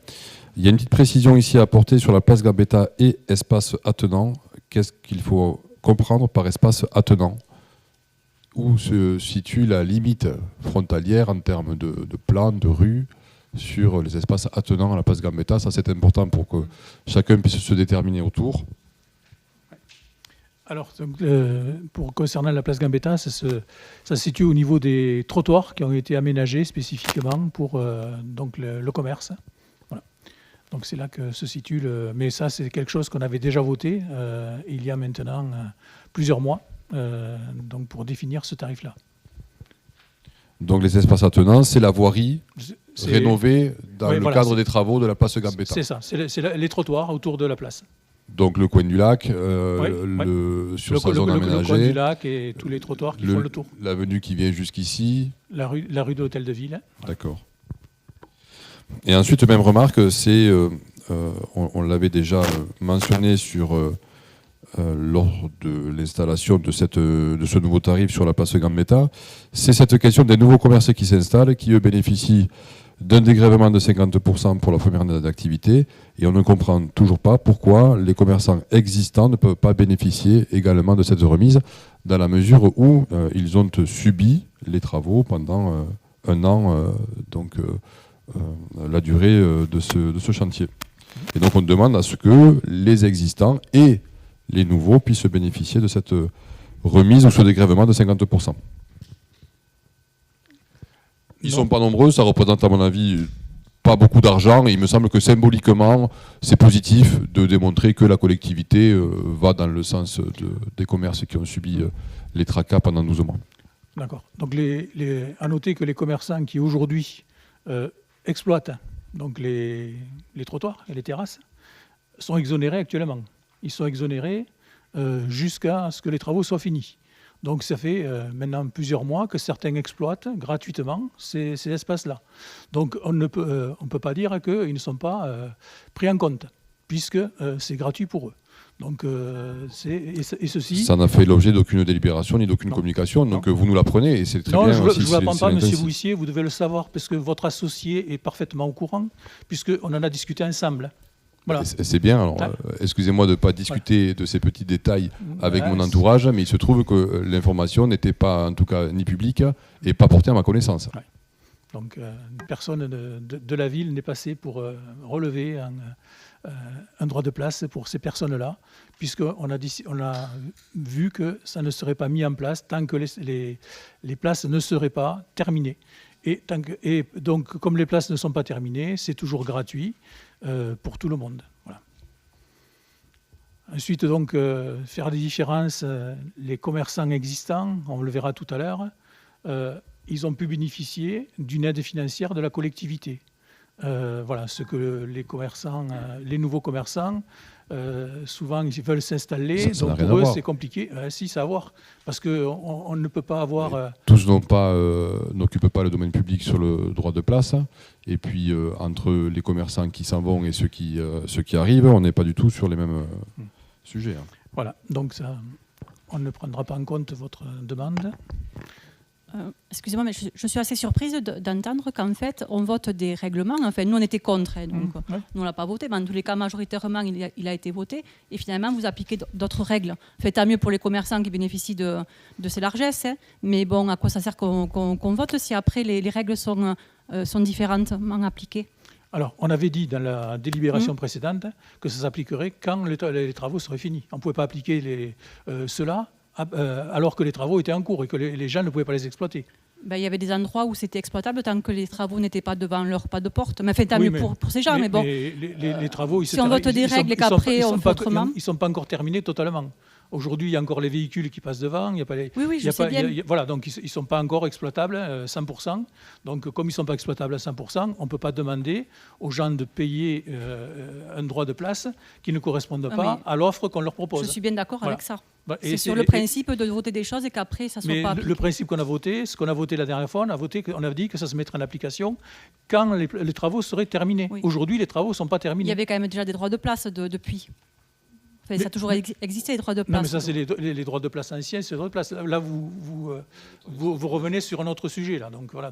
Il y a une petite précision ici à apporter sur la place Gambetta et espace attenant. Qu'est-ce qu'il faut comprendre par espace attenant? Où se situe la limite frontalière en termes de plan, de rue, sur les espaces attenants à la place Gambetta? Ça, c'est important pour que chacun puisse se déterminer autour. Alors, concernant la place Gambetta, ça se situe au niveau des trottoirs qui ont été aménagés spécifiquement pour donc le commerce. Voilà. Donc c'est là que se situe mais ça, c'est quelque chose qu'on avait déjà voté il y a maintenant plusieurs mois, donc pour définir ce tarif-là. Donc les espaces attenants, c'est la voirie rénovée dans le cadre des travaux de la place Gambetta. C'est ça, c'est les trottoirs autour de la place. Donc le coin du lac, sur sa zone aménagée. Le coin du lac et tous les trottoirs qui font le tour. L'avenue qui vient jusqu'ici. La rue de l'Hôtel de Ville. D'accord. Et ensuite, même remarque, c'est, on l'avait déjà mentionné lors de l'installation de ce nouveau tarif sur la place Gambetta, c'est cette question des nouveaux commerces qui s'installent, qui eux bénéficient d'un dégrèvement de 50% pour la première année d'activité, et on ne comprend toujours pas pourquoi les commerçants existants ne peuvent pas bénéficier également de cette remise, dans la mesure où ils ont subi les travaux pendant un an, la durée de ce chantier. Et donc on demande à ce que les existants et les nouveaux puissent bénéficier de cette remise ou ce dégrèvement de 50%. Ils ne sont pas nombreux, ça représente à mon avis pas beaucoup d'argent, et il me semble que symboliquement c'est positif de démontrer que la collectivité va dans le sens des commerces qui ont subi les tracas pendant 12 mois. D'accord. Donc à noter que les commerçants qui aujourd'hui exploitent donc les trottoirs et les terrasses sont exonérés actuellement. Ils sont exonérés jusqu'à ce que les travaux soient finis. Donc ça fait maintenant plusieurs mois que certains exploitent gratuitement ces espaces-là. Donc on ne peut pas dire qu'ils ne sont pas pris en compte, puisque c'est gratuit pour eux. Donc ceci... Ça n'a fait l'objet d'aucune délibération ni d'aucune communication, donc vous nous l'apprenez et c'est très bien. Non, je ne vous l'apprends pas, monsieur Bouissier, vous devez le savoir, parce que votre associé est parfaitement au courant, puisqu'on en a discuté ensemble. Voilà. C'est bien, alors excusez-moi de ne pas discuter de ces petits détails avec mon entourage, mais il se trouve que l'information n'était pas, en tout cas, ni publique et pas portée à ma connaissance. Ouais. Donc personne de la ville n'est passé pour relever un droit de place pour ces personnes-là, puisqu'on a vu que ça ne serait pas mis en place tant que les places ne seraient pas terminées. Et donc, comme les places ne sont pas terminées, c'est toujours gratuit pour tout le monde. Voilà. Ensuite, donc, faire des différences, les commerçants existants, on le verra tout à l'heure, ils ont pu bénéficier d'une aide financière de la collectivité. Voilà, ce que les nouveaux commerçants, souvent ils veulent s'installer, donc pour eux c'est compliqué. Si, ça a à voir, parce qu'on ne peut pas avoir... Tous n'occupent pas le domaine public sur le droit de place, et puis entre les commerçants qui s'en vont et ceux qui arrivent, on n'est pas du tout sur les mêmes sujets. Voilà, donc ça, on ne prendra pas en compte votre demande. Excusez-moi, mais je suis assez surprise d'entendre qu'en fait, on vote des règlements. Enfin, nous, on était contre, donc nous, on ne l'a pas voté. Mais en tous les cas, majoritairement, il a été voté. Et finalement, vous appliquez d'autres règles. Fait tant mieux pour les commerçants qui bénéficient de ces largesses. Mais bon, à quoi ça sert qu'on vote si après, les règles sont différemment appliquées? Alors, on avait dit dans la délibération précédente que ça s'appliquerait quand les travaux seraient finis. On ne pouvait pas appliquer cela alors que les travaux étaient en cours et que les gens ne pouvaient pas les exploiter. Il y avait des endroits où c'était exploitable tant que les travaux n'étaient pas devant leur pas de porte. Mais tant mieux pour ces gens. Mais bon, les travaux, si on vote des règles et qu'après on fait autrement... Ils ne sont pas encore terminés totalement. Aujourd'hui, il y a encore les véhicules qui passent devant. Il y a pas les, Oui, il y a je sais pas- bien. voilà, donc ils ne sont pas encore exploitables 100%. Donc, comme ils ne sont pas exploitables à 100%, on ne peut pas demander aux gens de payer un droit de place qui ne corresponde Ah, pas à l'offre qu'on leur propose. Je suis bien d'accord Voilà. avec ça. Et C'est sur le principe de voter des choses et qu'après, ça ne soit mais pas le appliqué. principe qu'on a voté, ce qu'on a voté la dernière fois, on a dit que ça se mettrait en application quand les travaux seraient terminés. Oui. Aujourd'hui, les travaux ne sont pas Il terminés. y avait quand même déjà des droits de place depuis. Enfin, ça a toujours existé, les droits de place. Non, mais ça, c'est les droits de place anciens, c'est les droits de place. Là, vous revenez sur un autre sujet. Là, donc, voilà,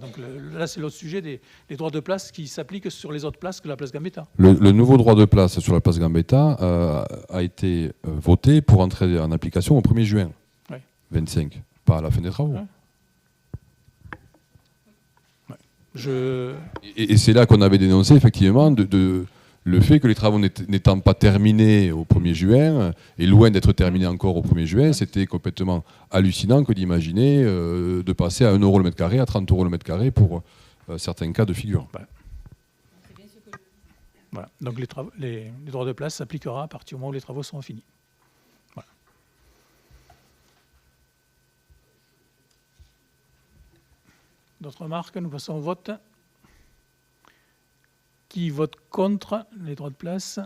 là c'est l'autre sujet des droits de place qui s'appliquent sur les autres places que la place Gambetta. Le nouveau droit de place sur la place Gambetta a été voté pour entrer en application au 1er juin 25, pas à la fin des travaux. Ouais. Et c'est là qu'on avait dénoncé effectivement le fait que les travaux n'étant pas terminés au 1er juin, et loin d'être terminés encore au 1er juin, c'était complètement hallucinant que d'imaginer de passer à 1 € le mètre carré, à 30 € le mètre carré pour certains cas de figure. Voilà. Donc les droits de place s'appliquera à partir du moment où les travaux seront finis. Voilà. D'autres remarques? Nous passons au vote. Qui vote contre les droits de place?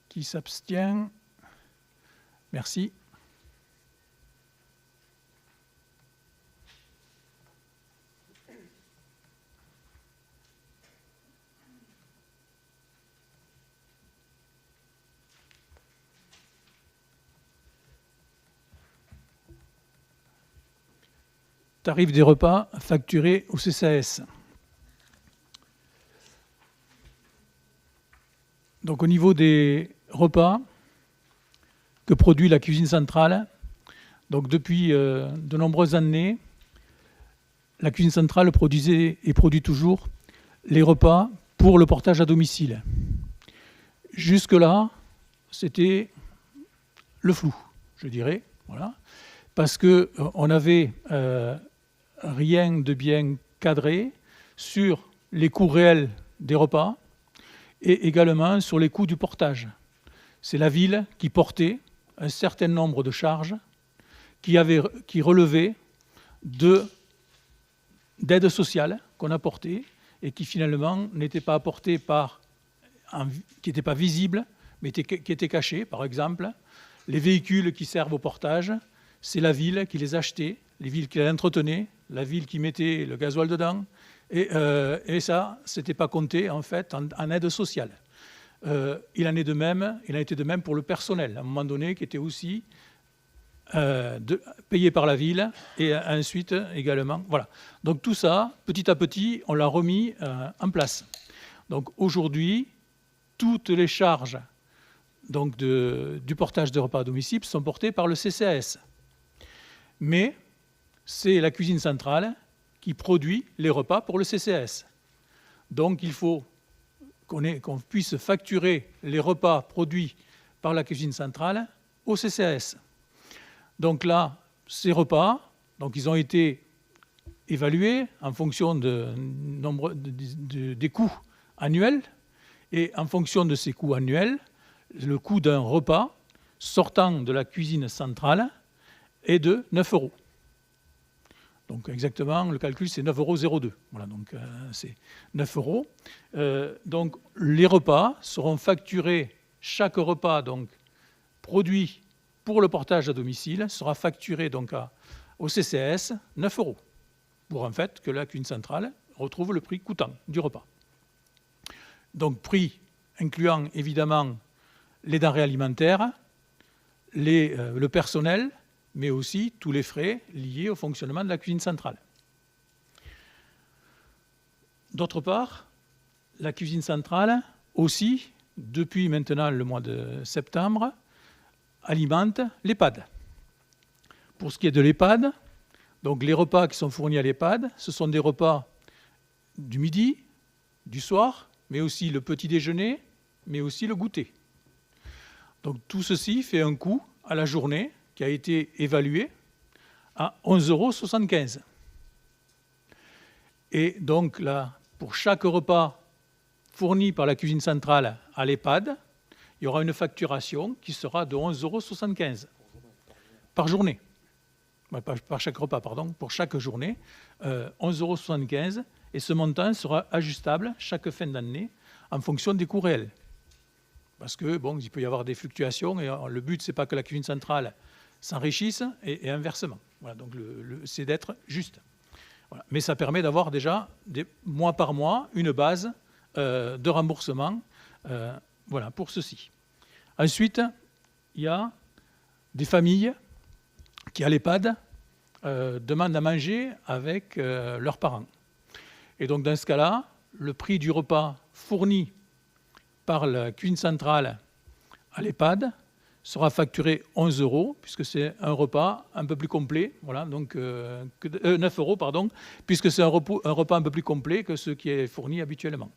Qui s'abstient? Merci. Tarif des repas facturés au CCAS. Donc au niveau des repas que produit la cuisine centrale, donc depuis de nombreuses années, la cuisine centrale produisait et produit toujours les repas pour le portage à domicile. Jusque-là, c'était le flou, je dirais, voilà, parce qu'on n'avait rien de bien cadré sur les coûts réels des repas et également sur les coûts du portage. C'est la ville qui portait un certain nombre de charges qui relevaient d'aides sociales qu'on apportait et qui finalement n'étaient pas apportées qui n'étaient pas visibles, mais qui étaient cachées. Par exemple, les véhicules qui servent au portage, c'est la ville qui les achetait, les villes qui les entretenaient, la ville qui mettait le gasoil dedans, et ça, ce n'était pas compté en fait en aide sociale. Il a été de même pour le personnel, à un moment donné, qui était aussi payé par la ville, et ensuite également. Voilà. Donc tout ça, petit à petit, on l'a remis en place. Donc aujourd'hui, toutes les charges donc, du portage de repas à domicile sont portées par le CCAS. Mais c'est la cuisine centrale qui produit les repas pour le CCAS. Donc il faut qu'on puisse facturer les repas produits par la cuisine centrale au CCAS. Donc là, ces repas, donc ils ont été évalués en fonction des coûts annuels, et en fonction de ces coûts annuels, le coût d'un repas sortant de la cuisine centrale est de 9 €. Donc exactement, le calcul, c'est 9,02 €. Voilà, donc c'est 9 €. Donc les repas seront facturés, chaque repas donc, produit pour le portage à domicile sera facturé donc au CCAS 9 €, pour en fait que la cuisine centrale retrouve le prix coûtant du repas. Donc prix incluant évidemment les denrées alimentaires, le personnel, mais aussi tous les frais liés au fonctionnement de la cuisine centrale. D'autre part, la cuisine centrale aussi, depuis maintenant le mois de septembre, alimente l'EHPAD. Pour ce qui est de l'EHPAD, donc les repas qui sont fournis à l'EHPAD, ce sont des repas du midi, du soir, mais aussi le petit déjeuner, mais aussi le goûter. Donc tout ceci fait un coût à la journée qui a été évalué à 11,75 €. Et donc là, pour chaque repas fourni par la cuisine centrale à l'EHPAD, il y aura une facturation qui sera de 11,75 € par journée. Par chaque repas, pardon, pour chaque journée, 11,75 €. Et ce montant sera ajustable chaque fin d'année en fonction des coûts réels. Parce que, bon, il peut y avoir des fluctuations et le but, ce n'est pas que la cuisine centrale s'enrichisse et inversement. Voilà, donc c'est d'être juste. Voilà. Mais ça permet d'avoir déjà, mois par mois, une base de remboursement voilà, pour ceci. Ensuite, il y a des familles qui, à l'EHPAD, demandent à manger avec leurs parents. Et donc, dans ce cas-là, le prix du repas fourni par la cuisine centrale à l'EHPAD sera facturé 11 €, puisque c'est un repas un peu plus complet, voilà, donc 9 €, pardon, puisque c'est un repas un peu plus complet que ce qui est fourni habituellement.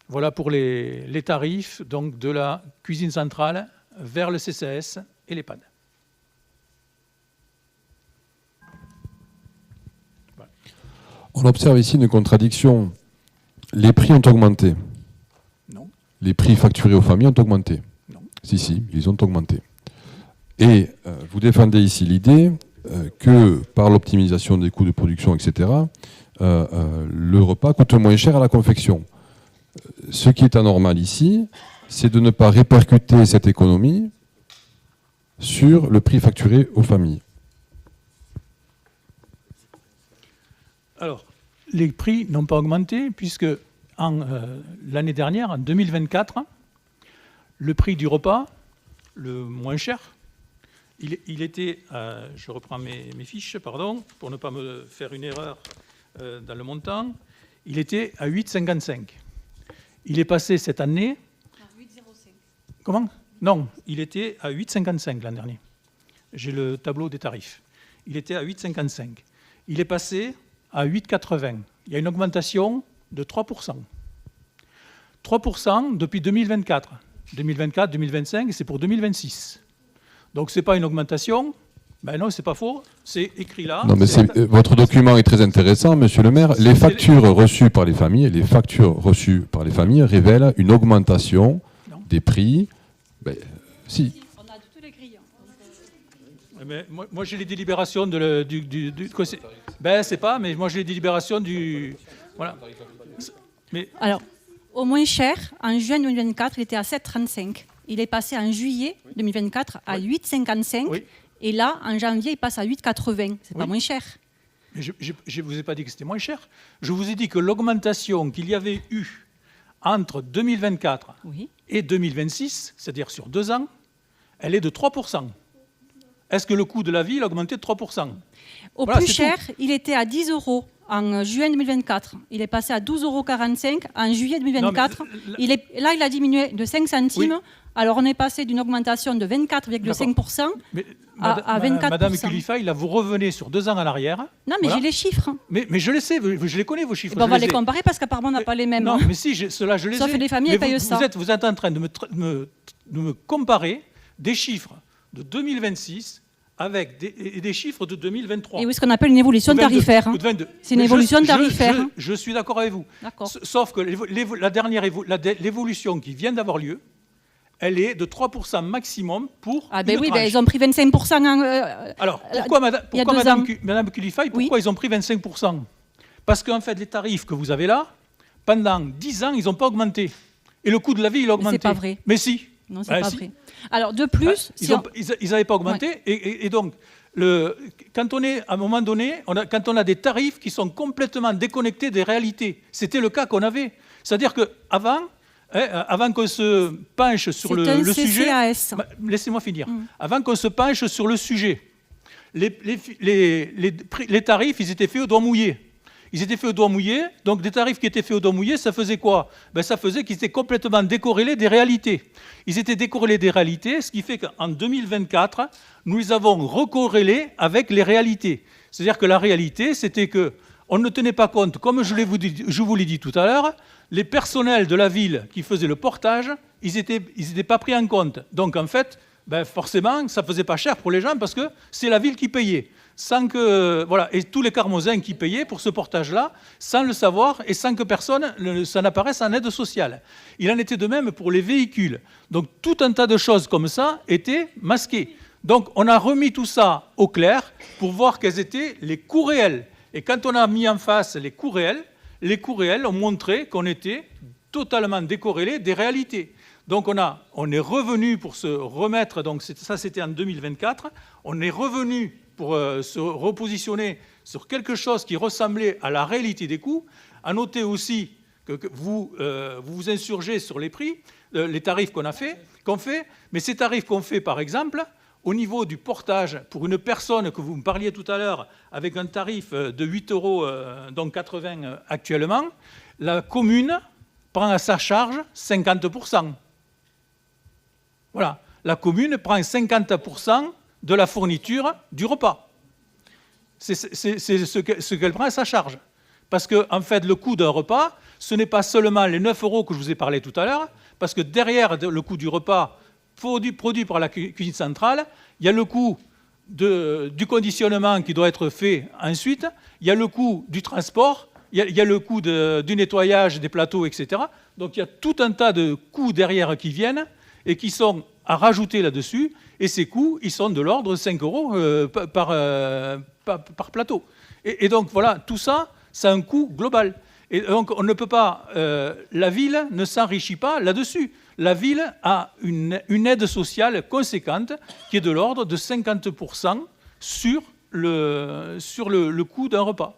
Voilà pour les tarifs donc, de la cuisine centrale vers le CCAS et l'EHPAD. Voilà. On observe ici une contradiction. Les prix ont augmenté. Non. Les prix facturés aux familles ont augmenté. Non. Si, ils ont augmenté. Et vous défendez ici l'idée que par l'optimisation des coûts de production, etc., le repas coûte moins cher à la confection. Ce qui est anormal ici, c'est de ne pas répercuter cette économie sur le prix facturé aux familles. Alors, les prix n'ont pas augmenté puisque l'année dernière, en 2024, le prix du repas, le moins cher, il était, je reprends mes fiches, pardon, pour ne pas me faire une erreur dans le montant, il était à 8,55. Il est passé cette année... À 8,05. Comment ? Non, il était à 8,55 l'an dernier. J'ai le tableau des tarifs. Il était à 8,55. Il est passé à 8,80. Il y a une augmentation de 3%. 3% depuis 2024. 2024, 2025, c'est pour 2026. Donc, ce n'est pas une augmentation. Ben non, ce n'est pas faux. C'est écrit là. Non, mais votre document est très intéressant, monsieur le maire. Les factures reçues par les familles révèlent une augmentation des prix. Ben, si. On a toutes les grilles. Mais moi j'ai les délibérations du ben, c'est pas, mais moi j'ai les délibérations du... Voilà. Mais... Alors, au moins cher, en juin 2024, il était à 7,35. Il est passé en juillet 2024 à 8,55. Oui. Et là, en janvier, il passe à 8,80. C'est pas moins cher. Mais je ne vous ai pas dit que c'était moins cher. Je vous ai dit que l'augmentation qu'il y avait eu entre 2024 et 2026, c'est-à-dire sur 2 ans, elle est de 3%. Est-ce que le coût de la vie a augmenté de 3%? Au plus cher, il était à 10 € en juin 2024. Il est passé à 12,45 € en juillet 2024. Là, il a diminué de 5 centimes. Oui. Alors, on est passé d'une augmentation de 24,5% à 24%. Madame Culifaille, là, vous revenez sur 2 ans à l'arrière. Non, mais j'ai les chiffres. Mais je les sais, je les connais, vos chiffres. On va les comparer parce qu'apparemment, on n'a pas les mêmes. Non, mais si, ceux-là, je les ai. Sauf que les familles payent ça. Vous êtes en train de me comparer des chiffres de 2026 avec des chiffres de 2023. Et oui, ce qu'on appelle une évolution tarifaire. C'est une évolution tarifaire. Je suis d'accord avec vous. Sauf que l'évolution qui vient d'avoir lieu, elle est de 3% maximum pour oui, ils ont pris 25% Alors, pourquoi Madame Culifaille, pourquoi ils ont pris 25%? Parce qu'en fait, les tarifs que vous avez là, pendant 10 ans, ils n'ont pas augmenté. Et le coût de la vie, il a augmenté. C'est pas vrai. Mais si. Non, c'est pas vrai. Alors, de plus... ils n'avaient pas augmenté. Et donc, quand on est, à un moment donné, quand on a des tarifs qui sont complètement déconnectés des réalités, c'était le cas qu'on avait. C'est-à-dire qu'avant... avant qu'on se penche sur le sujet... Laissez-moi finir. Avant qu'on se penche sur le sujet, les tarifs, ils étaient faits au doigt mouillé. Ils étaient faits au doigt mouillé, donc des tarifs qui étaient faits au doigt mouillé, ça faisait quoi? Ça faisait qu'ils étaient complètement décorrélés des réalités. Ils étaient décorrélés des réalités, ce qui fait qu'en 2024, nous les avons recorrélés avec les réalités. C'est-à-dire que la réalité, c'était qu'on ne tenait pas compte, comme je vous l'ai dit tout à l'heure, les personnels de la ville qui faisaient le portage, ils n'étaient pas pris en compte. Donc en fait, ben forcément, ça ne faisait pas cher pour les gens parce que c'est la ville qui payait. Sans que, voilà, et tous les Carmozins qui payaient pour ce portage-là, sans le savoir et sans que personne ça n'apparaisse en aide sociale. Il en était de même pour les véhicules. Donc tout un tas de choses comme ça étaient masquées. Donc on a remis tout ça au clair pour voir quels étaient les coûts réels. Et quand on a mis en face les coûts réels ont montré qu'on était totalement décorrélés des réalités. Donc on est revenu pour se remettre, donc ça c'était en 2024, on est revenu pour se repositionner sur quelque chose qui ressemblait à la réalité des coûts. À noter aussi que vous vous insurgez sur les prix, les tarifs qu'on fait, mais ces tarifs qu'on fait par exemple, au niveau du portage, pour une personne que vous me parliez tout à l'heure, avec un tarif de 8 €, donc 80 actuellement, la commune prend à sa charge 50%. Voilà, la commune prend 50% de la fourniture du repas. C'est ce qu'elle prend à sa charge. Parce que, en fait, le coût d'un repas, ce n'est pas seulement les 9 € que je vous ai parlé tout à l'heure, parce que derrière le coût du repas produit par la cuisine centrale, il y a le coût du conditionnement qui doit être fait ensuite, il y a le coût du transport, il y a le coût du nettoyage des plateaux, etc. Donc il y a tout un tas de coûts derrière qui viennent et qui sont à rajouter là-dessus. Et ces coûts, ils sont de l'ordre de 5 € par plateau. Et donc voilà, tout ça, ça a un coût global. Et donc on ne peut pas, la ville ne s'enrichit pas là-dessus. La ville a une aide sociale conséquente qui est de l'ordre de 50% sur le coût d'un repas.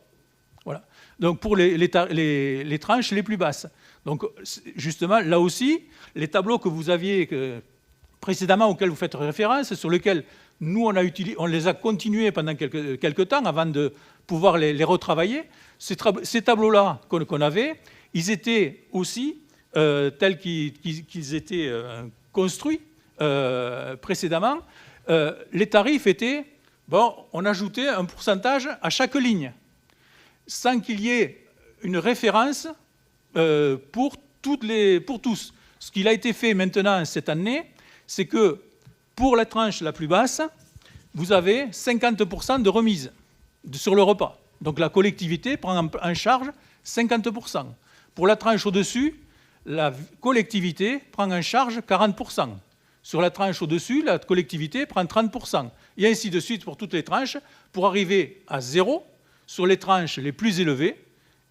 Voilà. Donc pour les tranches les plus basses. Donc justement, là aussi, les tableaux que vous aviez précédemment auxquels vous faites référence, sur lesquels nous on les a continués pendant quelques temps avant de pouvoir les retravailler, ces tableaux-là qu'on avait, ils étaient aussi tels qu'ils étaient construits précédemment. Les tarifs étaient, on ajoutait un pourcentage à chaque ligne, sans qu'il y ait une référence pour tous. Ce qu'il a été fait maintenant cette année, c'est que pour la tranche la plus basse, vous avez 50% de remise sur le repas. Donc la collectivité prend en charge 50%. Pour la tranche au-dessus, la collectivité prend en charge 40%. Sur la tranche au-dessus, la collectivité prend 30%. Et ainsi de suite pour toutes les tranches, pour arriver à 0 sur les tranches les plus élevées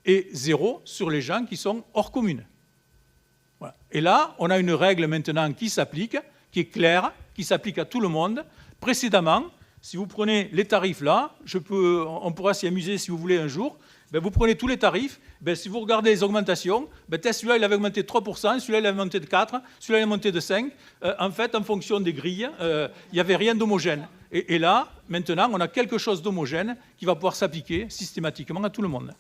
et 0 sur les gens qui sont hors commune. Voilà. Et là, on a une règle maintenant qui s'applique, qui est claire, qui s'applique à tout le monde. Précédemment, si vous prenez les tarifs là, on pourra s'y amuser si vous voulez un jour, vous prenez tous les tarifs, si vous regardez les augmentations, celui-là il avait augmenté de 3%, celui-là il avait monté de 4%, celui-là il a monté de 5%. En fait, en fonction des grilles, il n'y avait rien d'homogène. Et là, maintenant, on a quelque chose d'homogène qui va pouvoir s'appliquer systématiquement à tout le monde.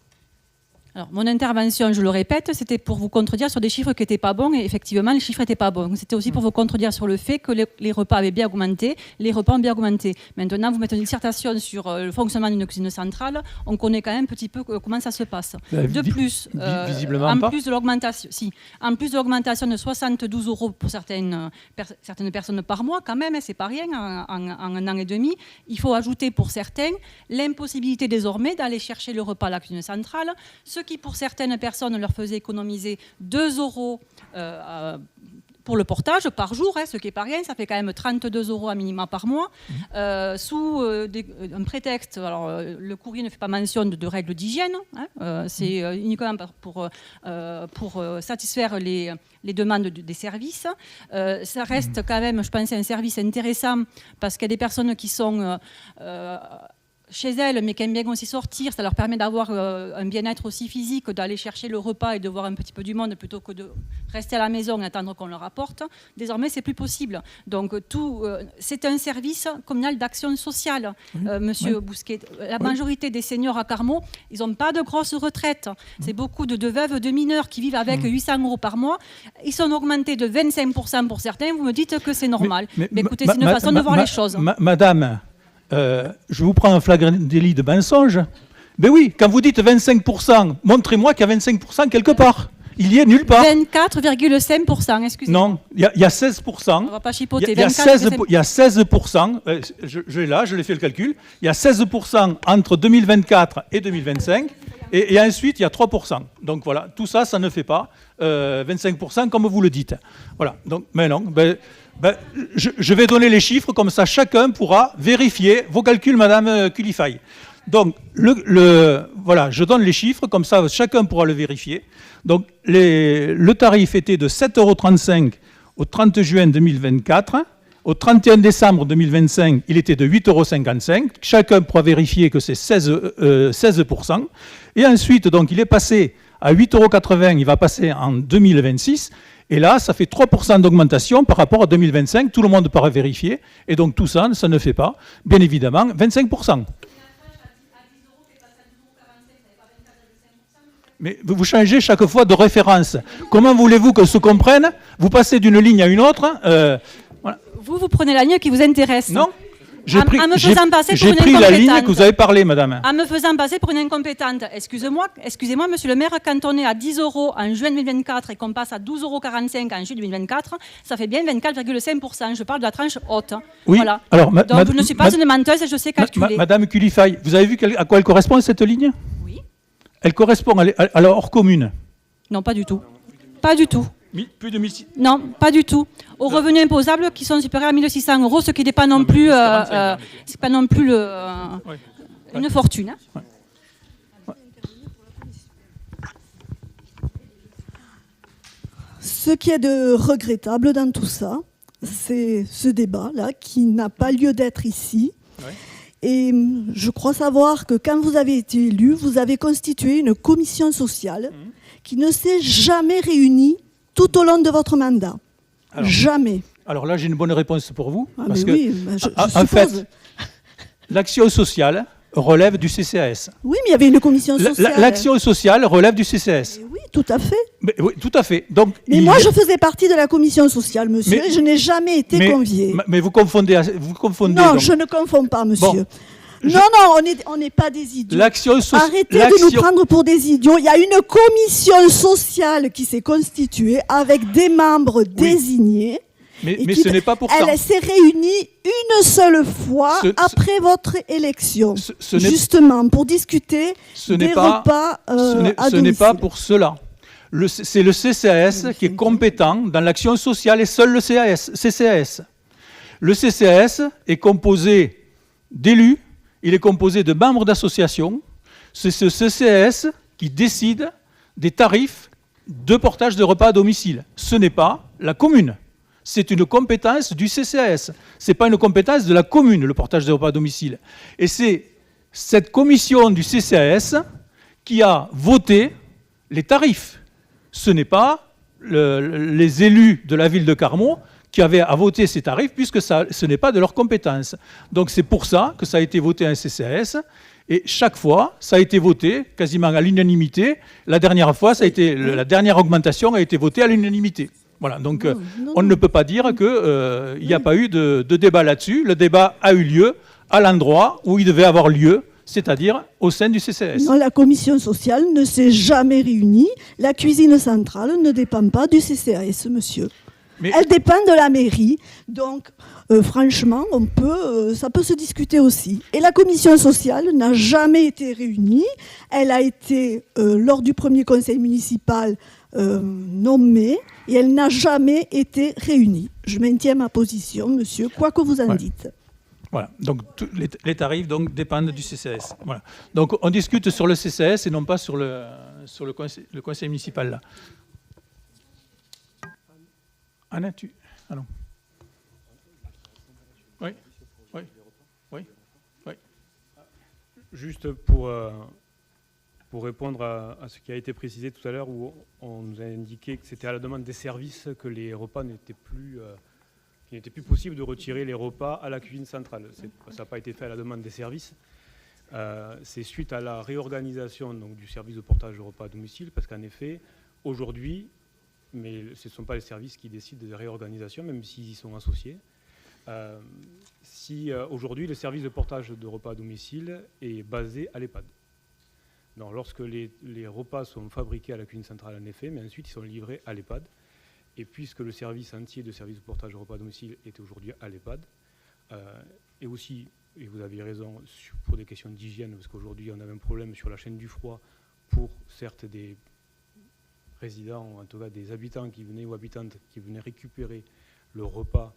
Alors, mon intervention, je le répète, c'était pour vous contredire sur des chiffres qui n'étaient pas bons, et effectivement, les chiffres n'étaient pas bons. C'était aussi pour vous contredire sur le fait que les repas avaient bien augmenté, les repas ont bien augmenté. Maintenant, vous mettez une dissertation sur le fonctionnement d'une cuisine centrale, on connaît quand même un petit peu comment ça se passe. De plus, visiblement en pas. plus de l'augmentation de 72 € pour certaines personnes par mois, quand même, c'est pas rien, en un an et demi, il faut ajouter pour certains l'impossibilité désormais d'aller chercher le repas à la cuisine centrale, ce qui, pour certaines personnes, leur faisait économiser 2 € pour le portage par jour, ce qui n'est pas rien, ça fait quand même 32 € à minima par mois, sous un prétexte. Alors, le courrier ne fait pas mention de règles d'hygiène, c'est uniquement pour satisfaire les demandes des services. Ça reste quand même, je pense, un service intéressant parce qu'il y a des personnes qui sont chez elles, mais qui aiment bien aussi sortir. Ça leur permet d'avoir un bien-être aussi physique, d'aller chercher le repas et de voir un petit peu du monde plutôt que de rester à la maison et attendre qu'on leur apporte. Désormais, c'est plus possible. Donc, c'est un service communal d'action sociale, Monsieur Bousquet. La majorité des seniors à Carmaux, ils n'ont pas de grosses retraites. C'est beaucoup de veuves, de mineurs qui vivent avec 800 € par mois. Ils sont augmentés de 25% pour certains. Vous me dites que c'est normal. Mais écoutez, c'est une façon de voir les choses. Madame, je vous prends un flagrant délit de mensonge. Ben oui, quand vous dites 25%, montrez-moi qu'il y a 25% quelque part. Il y est nulle part. 24,5%, excusez-moi. Non, il y a 16%. On ne va pas chipoter. Il y a 16%, je l'ai là, je l'ai fait le calcul, il y a 16% entre 2024 et 2025, et ensuite il y a 3%. Donc voilà, tout ça, ça ne fait pas 25% comme vous le dites. Voilà, donc, mais non, je vais donner les chiffres, comme ça chacun pourra vérifier vos calculs, Madame Kulifay. Donc, voilà, je donne les chiffres, comme ça chacun pourra le vérifier. Donc, le tarif était de 7,35 € au 30 juin 2024. Au 31 décembre 2025, il était de 8,55 €. Chacun pourra vérifier que c'est 16%. Et ensuite, donc, il est passé à 8,80 €, il va passer en 2026. Et là, ça fait 3% d'augmentation par rapport à 2025. Tout le monde pourra vérifier. Et donc, tout ça, ça ne fait pas, bien évidemment, 25%. Mais vous changez chaque fois de référence. Comment voulez-vous qu'on se comprenne? Vous passez d'une ligne à une autre. Voilà. Vous prenez la ligne qui vous intéresse. Non. J'ai pris la ligne que vous avez parlé, madame. En me faisant passer pour une incompétente. Excusez-moi, monsieur le maire, quand on est à 10 € en juin 2024 et qu'on passe à 12,45 € en juillet 2024, ça fait bien 24,5%. Je parle de la tranche haute. Oui. Voilà. Alors, donc, je ne suis pas une menteuse et je sais calculer. Madame Kulifay, vous avez vu à quoi elle correspond, cette ligne? Oui. Elle correspond à la hors commune. Non, pas du tout. Pas du tout. Plus de 1600. Non, pas du tout. Aux revenus imposables qui sont supérieurs à 1 600 €, ce qui n'est pas non plus, c'est pas non plus une fortune. Hein. Ouais. Ce qui est de regrettable dans tout ça, c'est ce débat-là qui n'a pas lieu d'être ici. Ouais. Et je crois savoir que quand vous avez été élu, vous avez constitué une commission sociale qui ne s'est jamais réunie tout au long de votre mandat. Jamais. Alors là, j'ai une bonne réponse pour vous. Ah parce mais que, oui, je en suppose. fait, l'action sociale relève du CCAS. Oui, mais il y avait une commission sociale. L'action sociale relève du CCAS. Oui, tout à fait. Oui, tout à fait. Donc, mais moi, je faisais partie de la commission sociale, monsieur, et je n'ai jamais été conviée. Mais vous confondez. Non, donc. Je ne confonds pas, monsieur. Bon. Non, on n'est pas des idiots. Arrêtez de nous prendre pour des idiots. Il y a une commission sociale qui s'est constituée avec des membres désignés. Mais ce n'est pas pour ça. Elle s'est réunie une seule fois après votre élection, justement, pour discuter des repas à domicile. Ce n'est pas pour cela. C'est le CCAS qui est compétent dans l'action sociale et seul le CCAS. Le CCAS est composé d'élus. Il est composé de membres d'associations. C'est ce CCAS qui décide des tarifs de portage de repas à domicile. Ce n'est pas la commune. C'est une compétence du CCAS. Ce n'est pas une compétence de la commune, le portage de repas à domicile. Et c'est cette commission du CCAS qui a voté les tarifs. Ce n'est pas les élus de la ville de Carmaux qui avaient à voter ces tarifs, puisque ce n'est pas de leur compétence. Donc c'est pour ça que ça a été voté en CCAS, et chaque fois, ça a été voté quasiment à l'unanimité. La dernière fois, la dernière augmentation a été votée à l'unanimité. Voilà, donc on ne peut pas dire qu'il n'y a pas eu de débat là-dessus. Le débat a eu lieu à l'endroit où il devait avoir lieu, c'est-à-dire au sein du CCAS. Non, la commission sociale ne s'est jamais réunie. La cuisine centrale ne dépend pas du CCAS, monsieur. Elle dépend de la mairie, donc franchement, ça peut se discuter aussi. Et la commission sociale n'a jamais été réunie. Elle a été, lors du premier conseil municipal, nommée, et elle n'a jamais été réunie. Je maintiens ma position, monsieur, quoi que vous en dites. Voilà, donc les tarifs donc, dépendent du CCAS. Voilà. Donc on discute sur le CCAS et non pas sur le conseil municipal là. Anna, non. Oui. Juste pour répondre à ce qui a été précisé tout à l'heure, où on nous a indiqué que c'était à la demande des services que les repas n'étaient plus, qu'il n'était plus possible de retirer les repas à la cuisine centrale. Ça n'a pas été fait à la demande des services. C'est suite à la réorganisation donc, du service de portage de repas à domicile, parce qu'en effet, aujourd'hui, mais ce ne sont pas les services qui décident de réorganisation, même s'ils y sont associés. Si aujourd'hui, le service de portage de repas à domicile est basé à l'EHPAD. Non, lorsque les repas sont fabriqués à la cuisine centrale, en effet, mais ensuite ils sont livrés à l'EHPAD. Et puisque le service entier de service de portage de repas à domicile est aujourd'hui à l'EHPAD, et aussi, et vous avez raison, pour des questions d'hygiène, parce qu'aujourd'hui on avait un problème sur la chaîne du froid pour certes des résidents, en tout cas des habitants qui venaient ou habitantes qui venaient récupérer le repas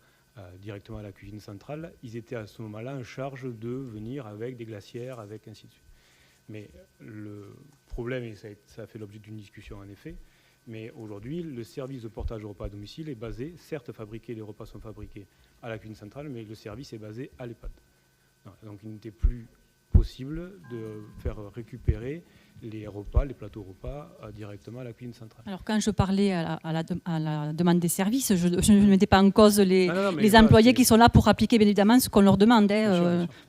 directement à la cuisine centrale, ils étaient à ce moment-là en charge de venir avec des glacières, avec ainsi de suite. Mais le problème, et ça a fait l'objet d'une discussion en effet, mais aujourd'hui, le service de portage de repas à domicile est basé, certes les repas sont fabriqués à la cuisine centrale, mais le service est basé à l'EHPAD. Donc il n'était plus possible de faire récupérer les repas, les plateaux repas directement à la cuisine centrale. Alors quand je parlais à la demande des services, je ne mettais pas en cause les employés qui sont là pour appliquer bien évidemment ce qu'on leur demande.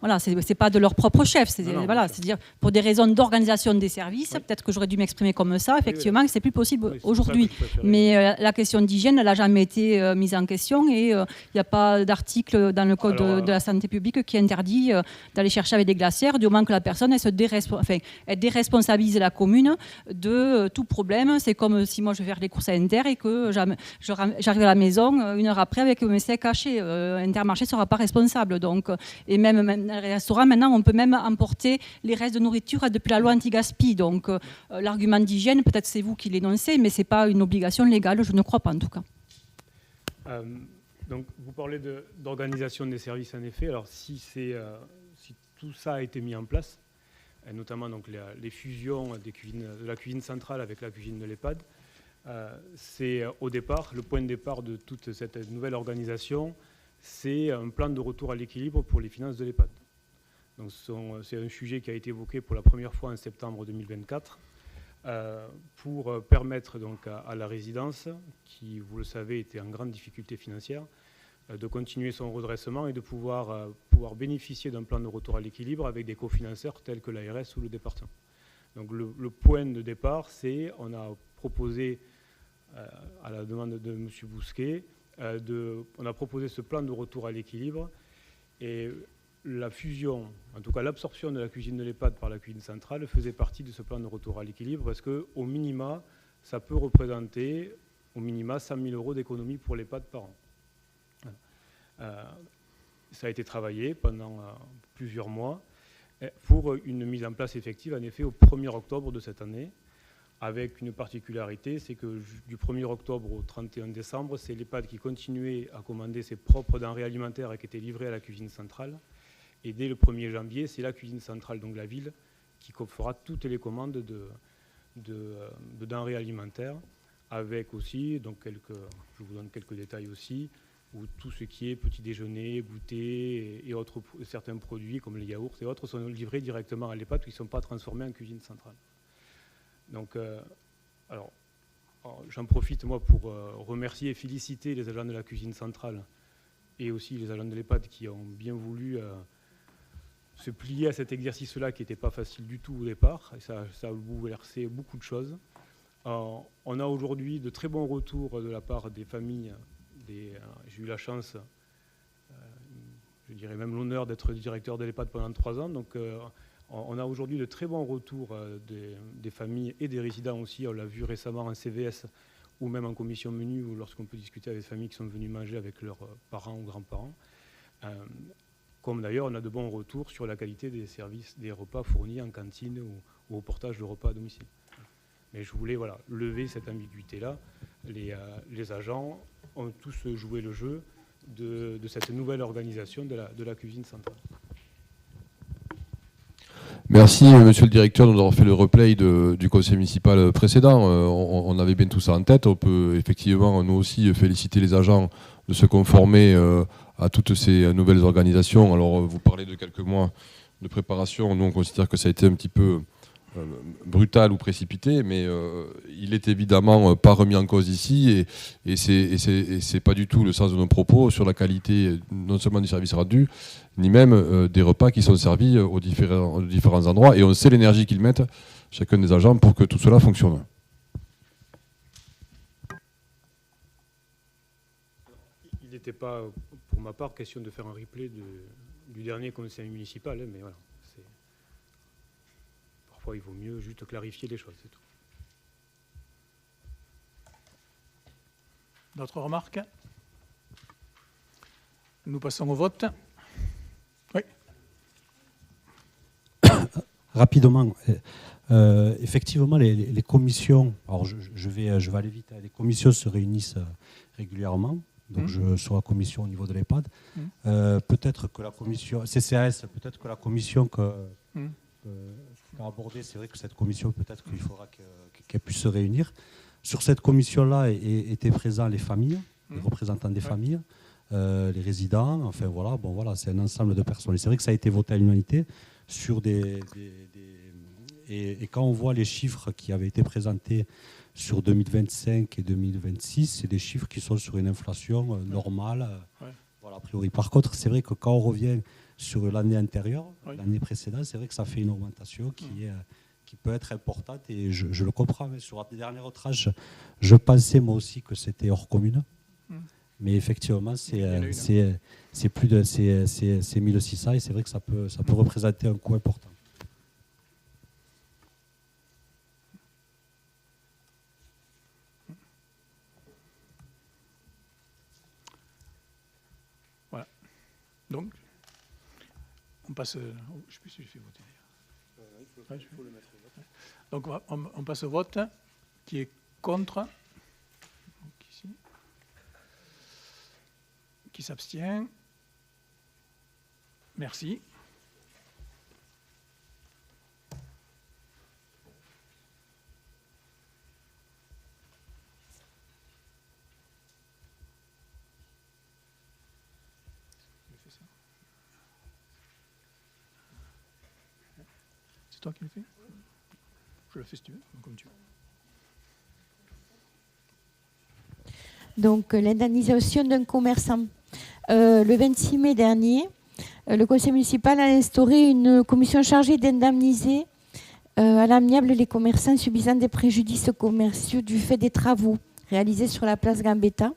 Voilà, c'est pas de leur propre chef. C'est-à-dire pour des raisons d'organisation des services, peut-être que j'aurais dû m'exprimer comme ça. Effectivement, c'est plus possible aujourd'hui. Mais la question d'hygiène, elle n'a jamais été mise en question et il n'y a pas d'article dans le code de la santé publique qui interdit d'aller chercher avec des glacières du moment que la personne elle déresponsabilise la commune de tout problème. C'est comme si moi je vais faire les courses à Inter et que j'arrive à la maison 1 heure après avec mes steaks hachés. Intermarché ne sera pas responsable. Donc, et même dans les restaurants, maintenant, on peut même emporter les restes de nourriture depuis la loi anti-gaspi. Donc, l'argument d'hygiène, peut-être c'est vous qui l'énoncez, mais ce n'est pas une obligation légale, je ne crois pas en tout cas. Donc, vous parlez d'organisation des services, en effet. Alors, si tout ça a été mis en place, et notamment donc, les fusions de la cuisine centrale avec la cuisine de l'EHPAD, c'est au départ, le point de départ de toute cette nouvelle organisation, c'est un plan de retour à l'équilibre pour les finances de l'EHPAD. Donc, c'est un sujet qui a été évoqué pour la première fois en septembre 2024 pour permettre donc, à la résidence, qui, vous le savez, était en grande difficulté financière, de continuer son redressement et de pouvoir bénéficier d'un plan de retour à l'équilibre avec des cofinanceurs tels que l'ARS ou le département. Donc le point de départ, c'est on a proposé, à la demande de M. Bousquet, on a proposé ce plan de retour à l'équilibre et la fusion, en tout cas l'absorption de la cuisine de l'EHPAD par la cuisine centrale faisait partie de ce plan de retour à l'équilibre parce qu'au minima, ça peut représenter au minima 100 000 € d'économie pour l'EHPAD par an. Ça a été travaillé pendant plusieurs mois pour une mise en place effective, en effet, au 1er octobre de cette année, avec une particularité, c'est que du 1er octobre au 31 décembre, c'est l'EHPAD qui continuait à commander ses propres denrées alimentaires et qui étaient livrées à la cuisine centrale. Et dès le 1er janvier, c'est la cuisine centrale, donc la ville, qui fera toutes les commandes de denrées alimentaires, avec aussi, donc je vous donne quelques détails aussi, où tout ce qui est petit déjeuner, goûter et autres, certains produits comme les yaourts et autres sont livrés directement à l'EHPAD qui ne sont pas transformés en cuisine centrale. Donc, j'en profite moi pour remercier et féliciter les agents de la cuisine centrale et aussi les agents de l'EHPAD qui ont bien voulu se plier à cet exercice-là qui n'était pas facile du tout au départ. Et ça a bouleversé beaucoup de choses. On a aujourd'hui de très bons retours de la part des familles. J'ai eu la chance, je dirais même l'honneur d'être directeur de l'EHPAD pendant 3 ans. Donc on a aujourd'hui de très bons retours des familles et des résidents aussi. On l'a vu récemment en CVS ou même en commission menu ou lorsqu'on peut discuter avec des familles qui sont venues manger avec leurs parents ou grands-parents. Comme d'ailleurs on a de bons retours sur la qualité des services, des repas fournis en cantine ou au portage de repas à domicile. Mais je voulais lever cette ambiguïté-là. Les agents ont tous joué le jeu de cette nouvelle organisation de la cuisine centrale. Merci, monsieur le directeur, de nous avoir fait le replay du conseil municipal précédent. On avait bien tout ça en tête. On peut effectivement, nous aussi, féliciter les agents de se conformer à toutes ces nouvelles organisations. Alors, vous parlez de quelques mois de préparation. Nous, on considère que ça a été un petit peu brutal ou précipité, mais il est évidemment pas remis en cause ici et c'est pas du tout le sens de nos propos sur la qualité non seulement du service rendu, ni même des repas qui sont servis aux différents endroits, et on sait l'énergie qu'ils mettent, chacun des agents, pour que tout cela fonctionne. Il n'était pas, pour ma part, question de faire un replay du dernier conseil municipal, mais voilà. parfois il vaut mieux juste clarifier les choses, c'est tout. D'autres remarques? Nous passons au vote. Oui. Rapidement, effectivement, les commissions, alors je vais aller vite, les commissions se réunissent régulièrement, donc je suis à la commission au niveau de l'EHPAD. Peut-être que la commission, CCAS, peut-être que la commission qu'a abordée, c'est vrai que cette commission, peut-être qu'il faudra qu'elle puisse se réunir. Sur cette commission-là étaient présents les familles, les représentants des familles, les résidents, enfin voilà, bon voilà, c'est un ensemble de personnes. Et c'est vrai que ça a été voté à l'unanimité sur et quand on voit les chiffres qui avaient été présentés sur 2025 et 2026, c'est des chiffres qui sont sur une inflation normale, voilà, a priori. Par contre, c'est vrai que quand on revient sur l'année antérieure, l'année précédente, c'est vrai que ça fait une augmentation qui peut être importante, et je le comprends. Mais sur la dernière tranche, je pensais moi aussi que c'était hors commune. Mais effectivement, c'est plus de 1600, et c'est vrai que ça peut représenter un coût important. Voilà. Donc, on passe. Je ne sais plus si je fais voter d'ailleurs. Il faut le mettre au vote. Donc, on passe au vote. Qui est contre? Donc, ici. Qui s'abstient? Merci. C'est toi qui le fais? Je le fais si tu veux, comme tu veux. Donc, l'indemnisation d'un commerçant. Le 26 mai dernier, le conseil municipal a instauré une commission chargée d'indemniser à l'amiable les commerçants subissant des préjudices commerciaux du fait des travaux réalisés sur la place Gambetta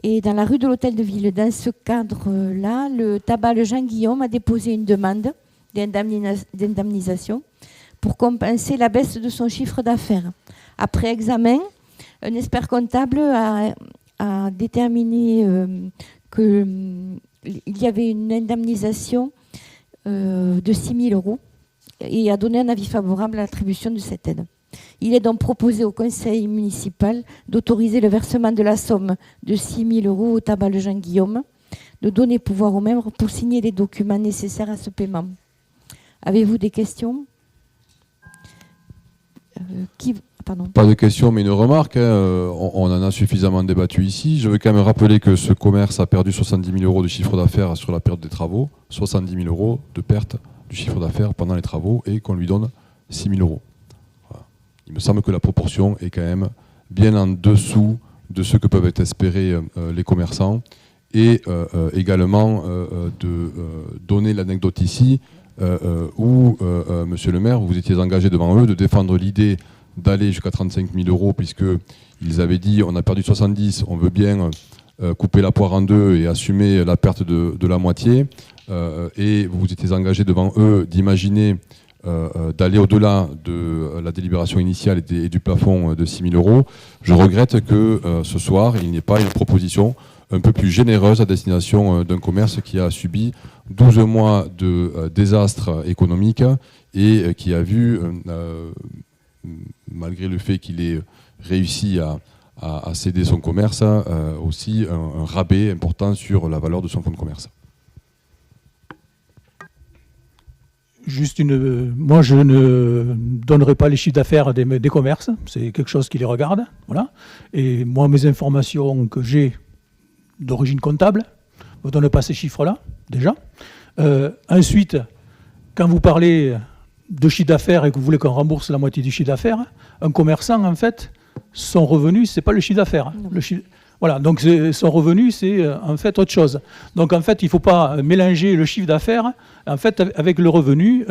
et dans la rue de l'Hôtel de Ville. Dans ce cadre-là, le tabac Jean-Guillaume a déposé une demande d'indemnisation pour compenser la baisse de son chiffre d'affaires. Après examen, un expert comptable a déterminé qu'il y avait une indemnisation de 6 000 € et a donné un avis favorable à l'attribution de cette aide. Il est donc proposé au conseil municipal d'autoriser le versement de la somme de 6 000 € au tabac Jean-Guillaume, de donner pouvoir aux membres pour signer les documents nécessaires à ce paiement. Avez-vous des questions? Pas de questions, mais une remarque. On en a suffisamment débattu ici. Je veux quand même rappeler que ce commerce a perdu 70 000 € de chiffre d'affaires sur la période des travaux, 70 000 € de perte du chiffre d'affaires pendant les travaux, et qu'on lui donne 6 000 €. Voilà. Il me semble que la proportion est quand même bien en dessous de ce que peuvent espérer les commerçants. Et également de donner l'anecdote ici où, monsieur le maire, vous vous étiez engagé devant eux de défendre l'idée d'aller jusqu'à 35 000 €, puisqu'ils avaient dit on a perdu 70, on veut bien couper la poire en deux et assumer la perte de la moitié. Et vous vous étiez engagé devant eux d'imaginer d'aller au-delà de la délibération initiale et du plafond de 6 000 €. Je regrette que ce soir, il n'y ait pas une proposition un peu plus généreuse à destination d'un commerce qui a subi 12 mois de désastre économique et qui a vu, malgré le fait qu'il ait réussi à céder son commerce, aussi un rabais important sur la valeur de son fonds de commerce. Moi, je ne donnerai pas les chiffres d'affaires des commerces, c'est quelque chose qui les regarde. Voilà. Et moi, mes informations que j'ai d'origine comptable ne me donnent pas ces chiffres-là, déjà. Ensuite, quand vous parlez de chiffre d'affaires et que vous voulez qu'on rembourse la moitié du chiffre d'affaires, un commerçant, en fait, son revenu, ce n'est pas le chiffre d'affaires. Voilà, donc son revenu, c'est en fait autre chose. Donc en fait, il ne faut pas mélanger le chiffre d'affaires en fait, avec le revenu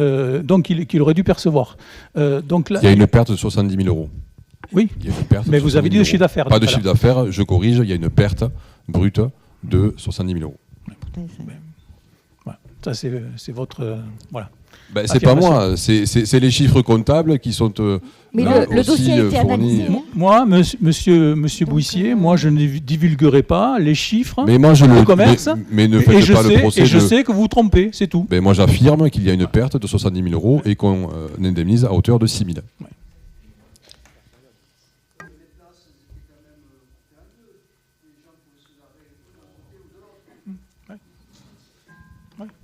qu'il aurait dû percevoir. Donc, là, il y a une perte de 70 000 €. Oui, mais vous avez dit le chiffre d'affaires. Pas de chiffre d'affaires, je corrige, il y a une perte brute de 70 000 €. Voilà, ça, c'est votre... voilà. C'est pas moi, c'est les chiffres comptables qui sont mais le dossier a été fournis. analysé. Moi, monsieur Bouissier, moi je ne divulguerai pas les chiffres mais moi, du commerce. Mais ne faites pas le procès. Et je sais que vous vous trompez, c'est tout. Moi j'affirme qu'il y a une perte de 70 000 euros et qu'on indemnise à hauteur de 6 000. Ouais.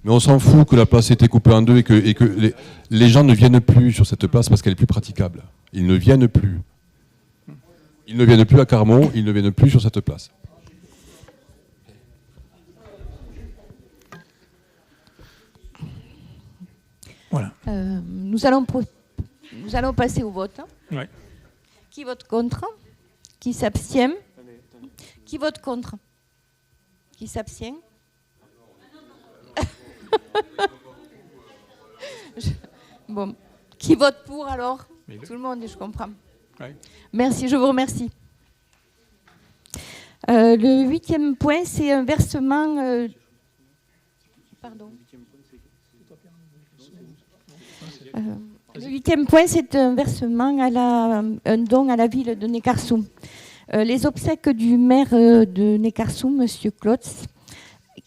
Mais on s'en fout que la place ait été coupée en deux et que les gens ne viennent plus sur cette place parce qu'elle est plus praticable. Ils ne viennent plus. Ils ne viennent plus à Carmont, ils ne viennent plus sur cette place. Voilà. Nous allons passer au vote. Ouais. Qui vote contre? Qui s'abstient? Qui vote contre? Qui s'abstient? Bon, qui vote pour alors? Tout le monde, je comprends. Ouais. Merci, je vous remercie. Le 8e point, c'est un versement. Pardon. Le 8e point, c'est un versement un don à la ville de Neckarsulm. Les obsèques du maire de Neckarsulm, M. Klotz,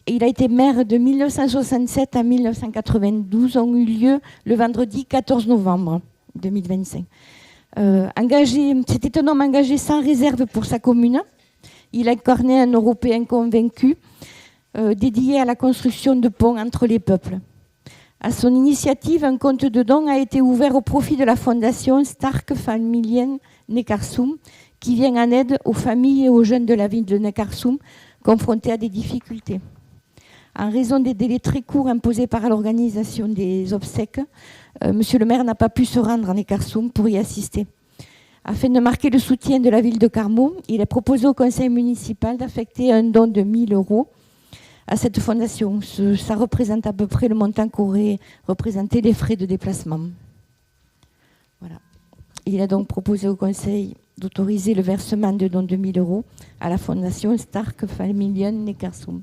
il a été maire de 1967 à 1992, ont eu lieu le vendredi 14 novembre 2025. C'était un homme engagé sans réserve pour sa commune. Il incarnait un Européen convaincu, dédié à la construction de ponts entre les peuples. À son initiative, un compte de dons a été ouvert au profit de la fondation Stark Familien Neckarsulm, qui vient en aide aux familles et aux jeunes de la ville de Neckarsulm confrontés à des difficultés. En raison des délais très courts imposés par l'organisation des obsèques, monsieur le maire n'a pas pu se rendre en Neckarsulm pour y assister. Afin de marquer le soutien de la ville de Carmont, il a proposé au conseil municipal d'affecter un don de 1 000 euros à cette fondation. Ça représente à peu près le montant qu'auraient représenté les frais de déplacement. Voilà. Il a donc proposé au conseil d'autoriser le versement de don de 1 000 euros à la fondation Stark Familien Neckarsulm.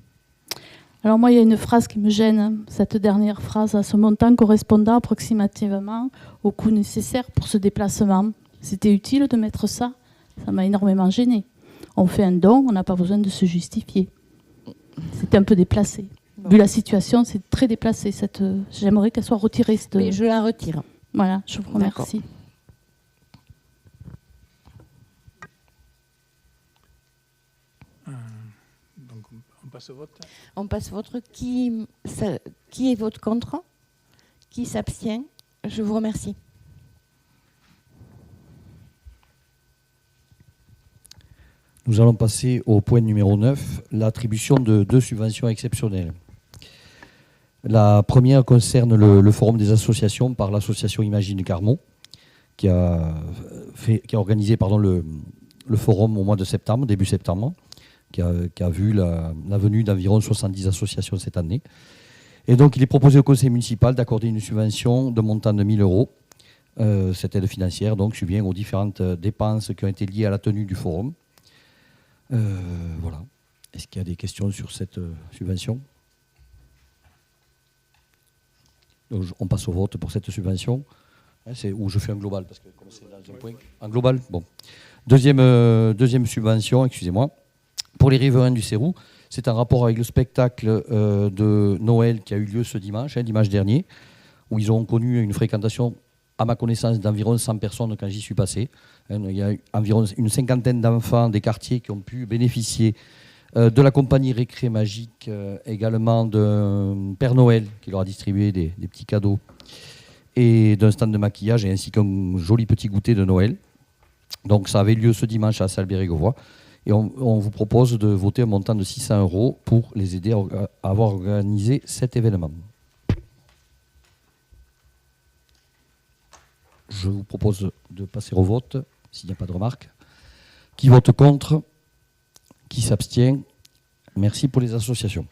Alors moi, il y a une phrase qui me gêne, cette dernière phrase, à ce montant correspondant approximativement au coût nécessaire pour ce déplacement. C'était utile de mettre ça? Ça m'a énormément gêné. On fait un don, on n'a pas besoin de se justifier. C'était un peu déplacé. Bon. Vu la situation, c'est très déplacé. J'aimerais qu'elle soit retirée. Mais je la retire. Voilà, je vous remercie. Donc on passe au vote. On passe au vote. Qui est vote contre? Qui s'abstient? Je vous remercie. Nous allons passer au point numéro 9, l'attribution de 2 subventions exceptionnelles. La première concerne le forum des associations par l'association Imagine Carmont, qui a organisé le forum au mois de septembre, début septembre, qui a vu la venue d'environ 70 associations cette année. Et donc, il est proposé au conseil municipal d'accorder une subvention de montant de 1 000 euros. Cette aide financière donc, subvient aux différentes dépenses qui ont été liées à la tenue du forum. Voilà. Est-ce qu'il y a des questions sur cette subvention? Donc, on passe au vote pour cette subvention. Ou je fais un global, parce que comme c'est dans un point. Un global, bon. Deuxième subvention, excusez-moi. Pour les riverains du Cérou, c'est un rapport avec le spectacle de Noël qui a eu lieu ce dimanche, dimanche dernier, où ils ont connu une fréquentation, à ma connaissance, d'environ 100 personnes quand j'y suis passé. Il y a environ une 50aine d'enfants des quartiers qui ont pu bénéficier de la compagnie Récré Magique, également d'un Père Noël qui leur a distribué des petits cadeaux, et d'un stand de maquillage, ainsi qu'un joli petit goûter de Noël. Donc ça avait lieu ce dimanche à Salbérégovois. Et on vous propose de voter un montant de 600 euros pour les aider à avoir organisé cet événement. Je vous propose de passer au vote, s'il n'y a pas de remarques. Qui vote contre? Qui s'abstient? Merci pour les associations.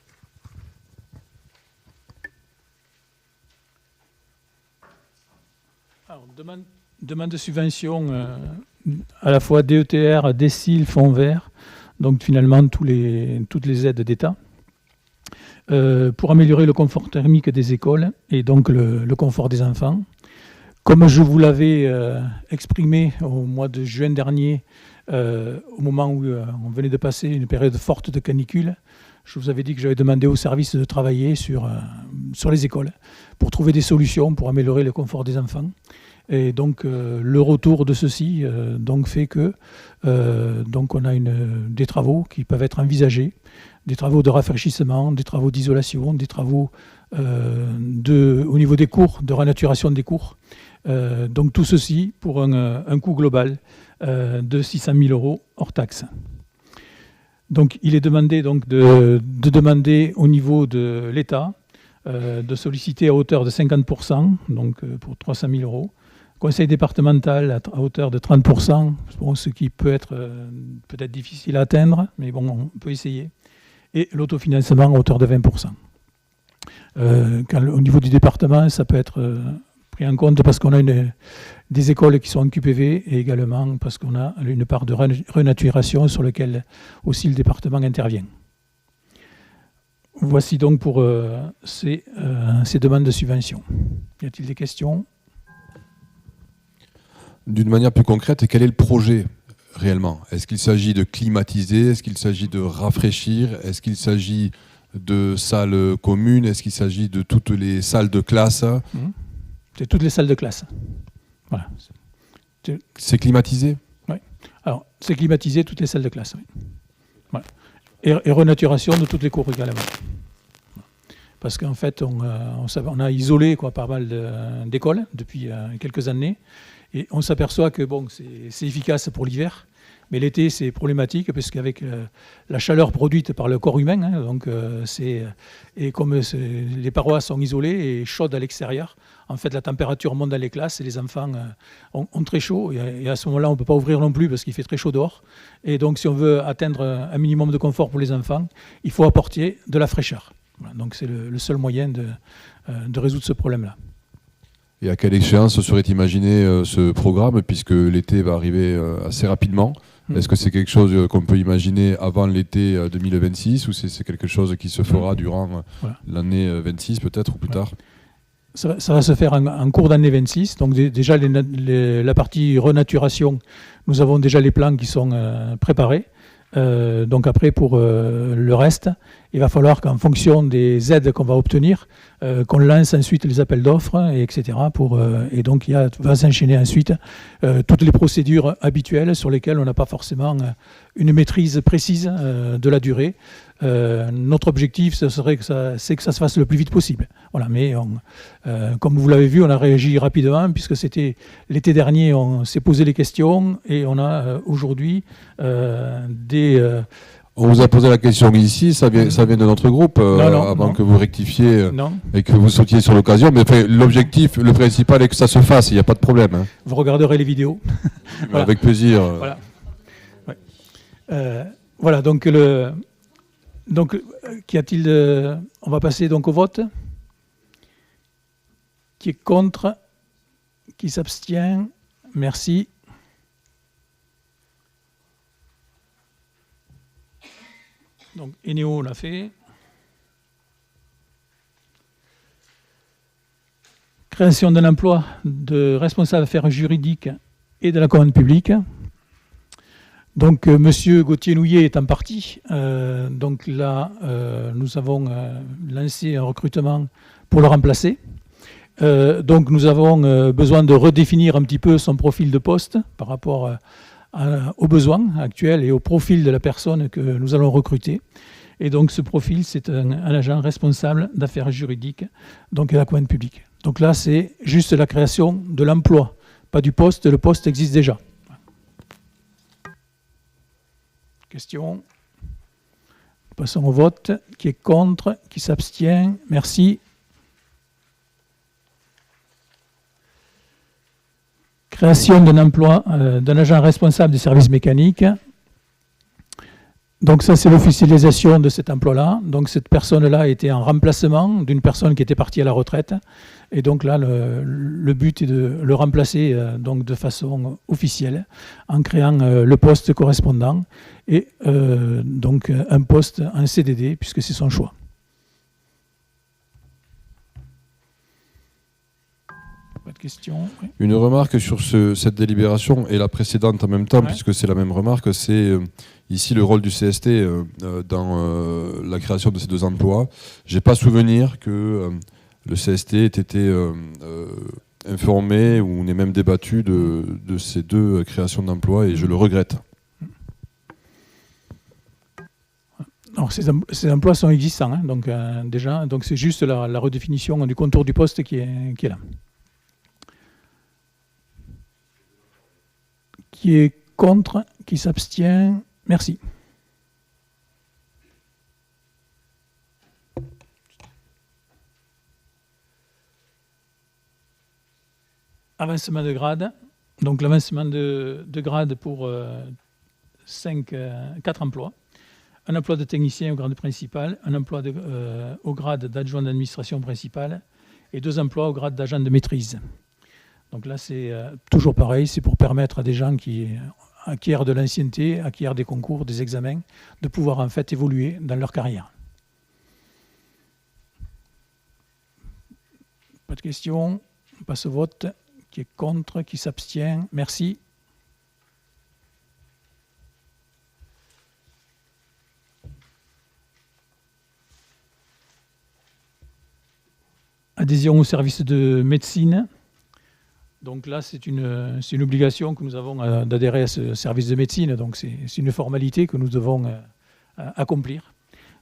Alors, demande de subvention à la fois DETR, DECIL, Fonds Vert, donc finalement toutes les aides d'État. pour améliorer le confort thermique des écoles et donc le confort des enfants. Comme je vous l'avais exprimé au mois de juin dernier, au moment où on venait de passer une période forte de canicule, je vous avais dit que j'avais demandé aux services de travailler sur les écoles pour trouver des solutions pour améliorer le confort des enfants. Et donc le retour de ceci donc fait que donc on a des travaux qui peuvent être envisagés, des travaux de rafraîchissement, des travaux d'isolation, des travaux au niveau des cours, de renaturation des cours. Donc tout ceci pour un coût global de 600 000 € hors taxe. Donc il est demandé donc, de demander au niveau de l'État de solliciter à hauteur de 50%, donc pour 300 000 €. Conseil départemental à hauteur de 30%, bon, ce qui peut être peut-être difficile à atteindre, mais bon, on peut essayer. Et l'autofinancement à hauteur de 20%. Au niveau du département, ça peut être pris en compte parce qu'on a des écoles qui sont en QPV et également parce qu'on a une part de renaturation sur laquelle aussi le département intervient. Voici donc pour ces demandes de subvention. Y a-t-il des questions ? D'une manière plus concrète, quel est le projet réellement? Est-ce qu'il s'agit de climatiser? Est-ce qu'il s'agit de rafraîchir? Est-ce qu'il s'agit de salles communes? Est-ce qu'il s'agit de toutes les salles de classe? C'est toutes les salles de classe. Voilà. C'est climatisé? Oui. Alors, c'est climatisé toutes les salles de classe. Oui. Voilà. Et renaturation de toutes les cours également. Parce qu'en fait, on a isolé pas mal d'écoles depuis quelques années. Et on s'aperçoit que bon, c'est efficace pour l'hiver, mais l'été c'est problématique parce qu'avec la chaleur produite par le corps humain, donc et comme les parois sont isolées et chaudes à l'extérieur, en fait la température monte dans les classes et les enfants ont très chaud et à ce moment-là on ne peut pas ouvrir non plus parce qu'il fait très chaud dehors. Et donc si on veut atteindre un minimum de confort pour les enfants, il faut apporter de la fraîcheur. Voilà, donc c'est le seul moyen de résoudre ce problème-là. Et à quelle échéance serait imaginé ce programme, puisque l'été va arriver assez rapidement? Est-ce que c'est quelque chose qu'on peut imaginer avant l'été 2026 ou c'est quelque chose qui se fera durant l'année 26 peut-être ou plus tard? Ça va se faire en cours d'année 26. Donc déjà la partie renaturation, nous avons déjà les plans qui sont préparés. Donc après pour le reste, il va falloir qu'en fonction des aides qu'on va obtenir, qu'on lance ensuite les appels d'offres, etc. Et donc il va s'enchaîner ensuite toutes les procédures habituelles sur lesquelles on n'a pas forcément une maîtrise précise de la durée. Notre objectif, c'est que ça se fasse le plus vite possible. Voilà, mais comme vous l'avez vu, on a réagi rapidement puisque c'était l'été dernier, on s'est posé les questions et on a aujourd'hui On vous a posé la question ici, ça vient de notre groupe, avant que vous rectifiez et que vous sautiez sur l'occasion. Mais l'objectif, le principal est que ça se fasse, il n'y a pas de problème. Hein. Vous regarderez les vidéos. Voilà. Avec plaisir. Voilà. Ouais. Voilà, donc qu'y a-t-il on va passer donc au vote. Qui est contre? Qui s'abstient? Merci. Donc, Eneo l'a fait. Création d'un emploi de responsable affaires juridiques et de la commande publique. Donc, Monsieur Gauthier-Nouillet est en partie. Donc là, nous avons lancé un recrutement pour le remplacer. Donc, nous avons besoin de redéfinir un petit peu son profil de poste par rapport aux besoins actuels et au profil de la personne que nous allons recruter. Et donc ce profil, c'est un agent responsable d'affaires juridiques, donc à la commande publique. Donc là, c'est juste la création de l'emploi, pas du poste. Le poste existe déjà. Question. Passons au vote. Qui est contre? Qui s'abstient? Merci. Création d'un emploi d'un agent responsable des services mécaniques. Donc ça, c'est l'officialisation de cet emploi-là. Donc cette personne-là était en remplacement d'une personne qui était partie à la retraite. Et donc là, le but est de le remplacer donc de façon officielle en créant le poste correspondant et donc un poste en CDD puisque c'est son choix. Pas de questions. Oui. Une remarque sur cette délibération et la précédente en même temps, puisque c'est la même remarque, c'est ici le rôle du CST dans la création de ces 2 emplois. Je n'ai pas souvenir que le CST ait été informé ou n'ait même débattu de ces 2 créations d'emplois, et je le regrette. Alors, ces emplois sont existants, hein, donc déjà, donc c'est juste la redéfinition du contour du poste qui est là. Qui est contre, qui s'abstient, merci. Avancement de grade. Donc l'avancement de grade pour 4 emplois. Un emploi de technicien au grade principal, un emploi au grade d'adjoint d'administration principale et 2 emplois au grade d'agent de maîtrise. Donc là, c'est toujours pareil, c'est pour permettre à des gens qui acquièrent de l'ancienneté, acquièrent des concours, des examens, de pouvoir en fait évoluer dans leur carrière. Pas de questions, on passe au vote. Qui est contre, qui s'abstient, merci. Adhésion au service de médecine. Donc là, c'est une obligation que nous avons d'adhérer à ce service de médecine. Donc c'est une formalité que nous devons accomplir.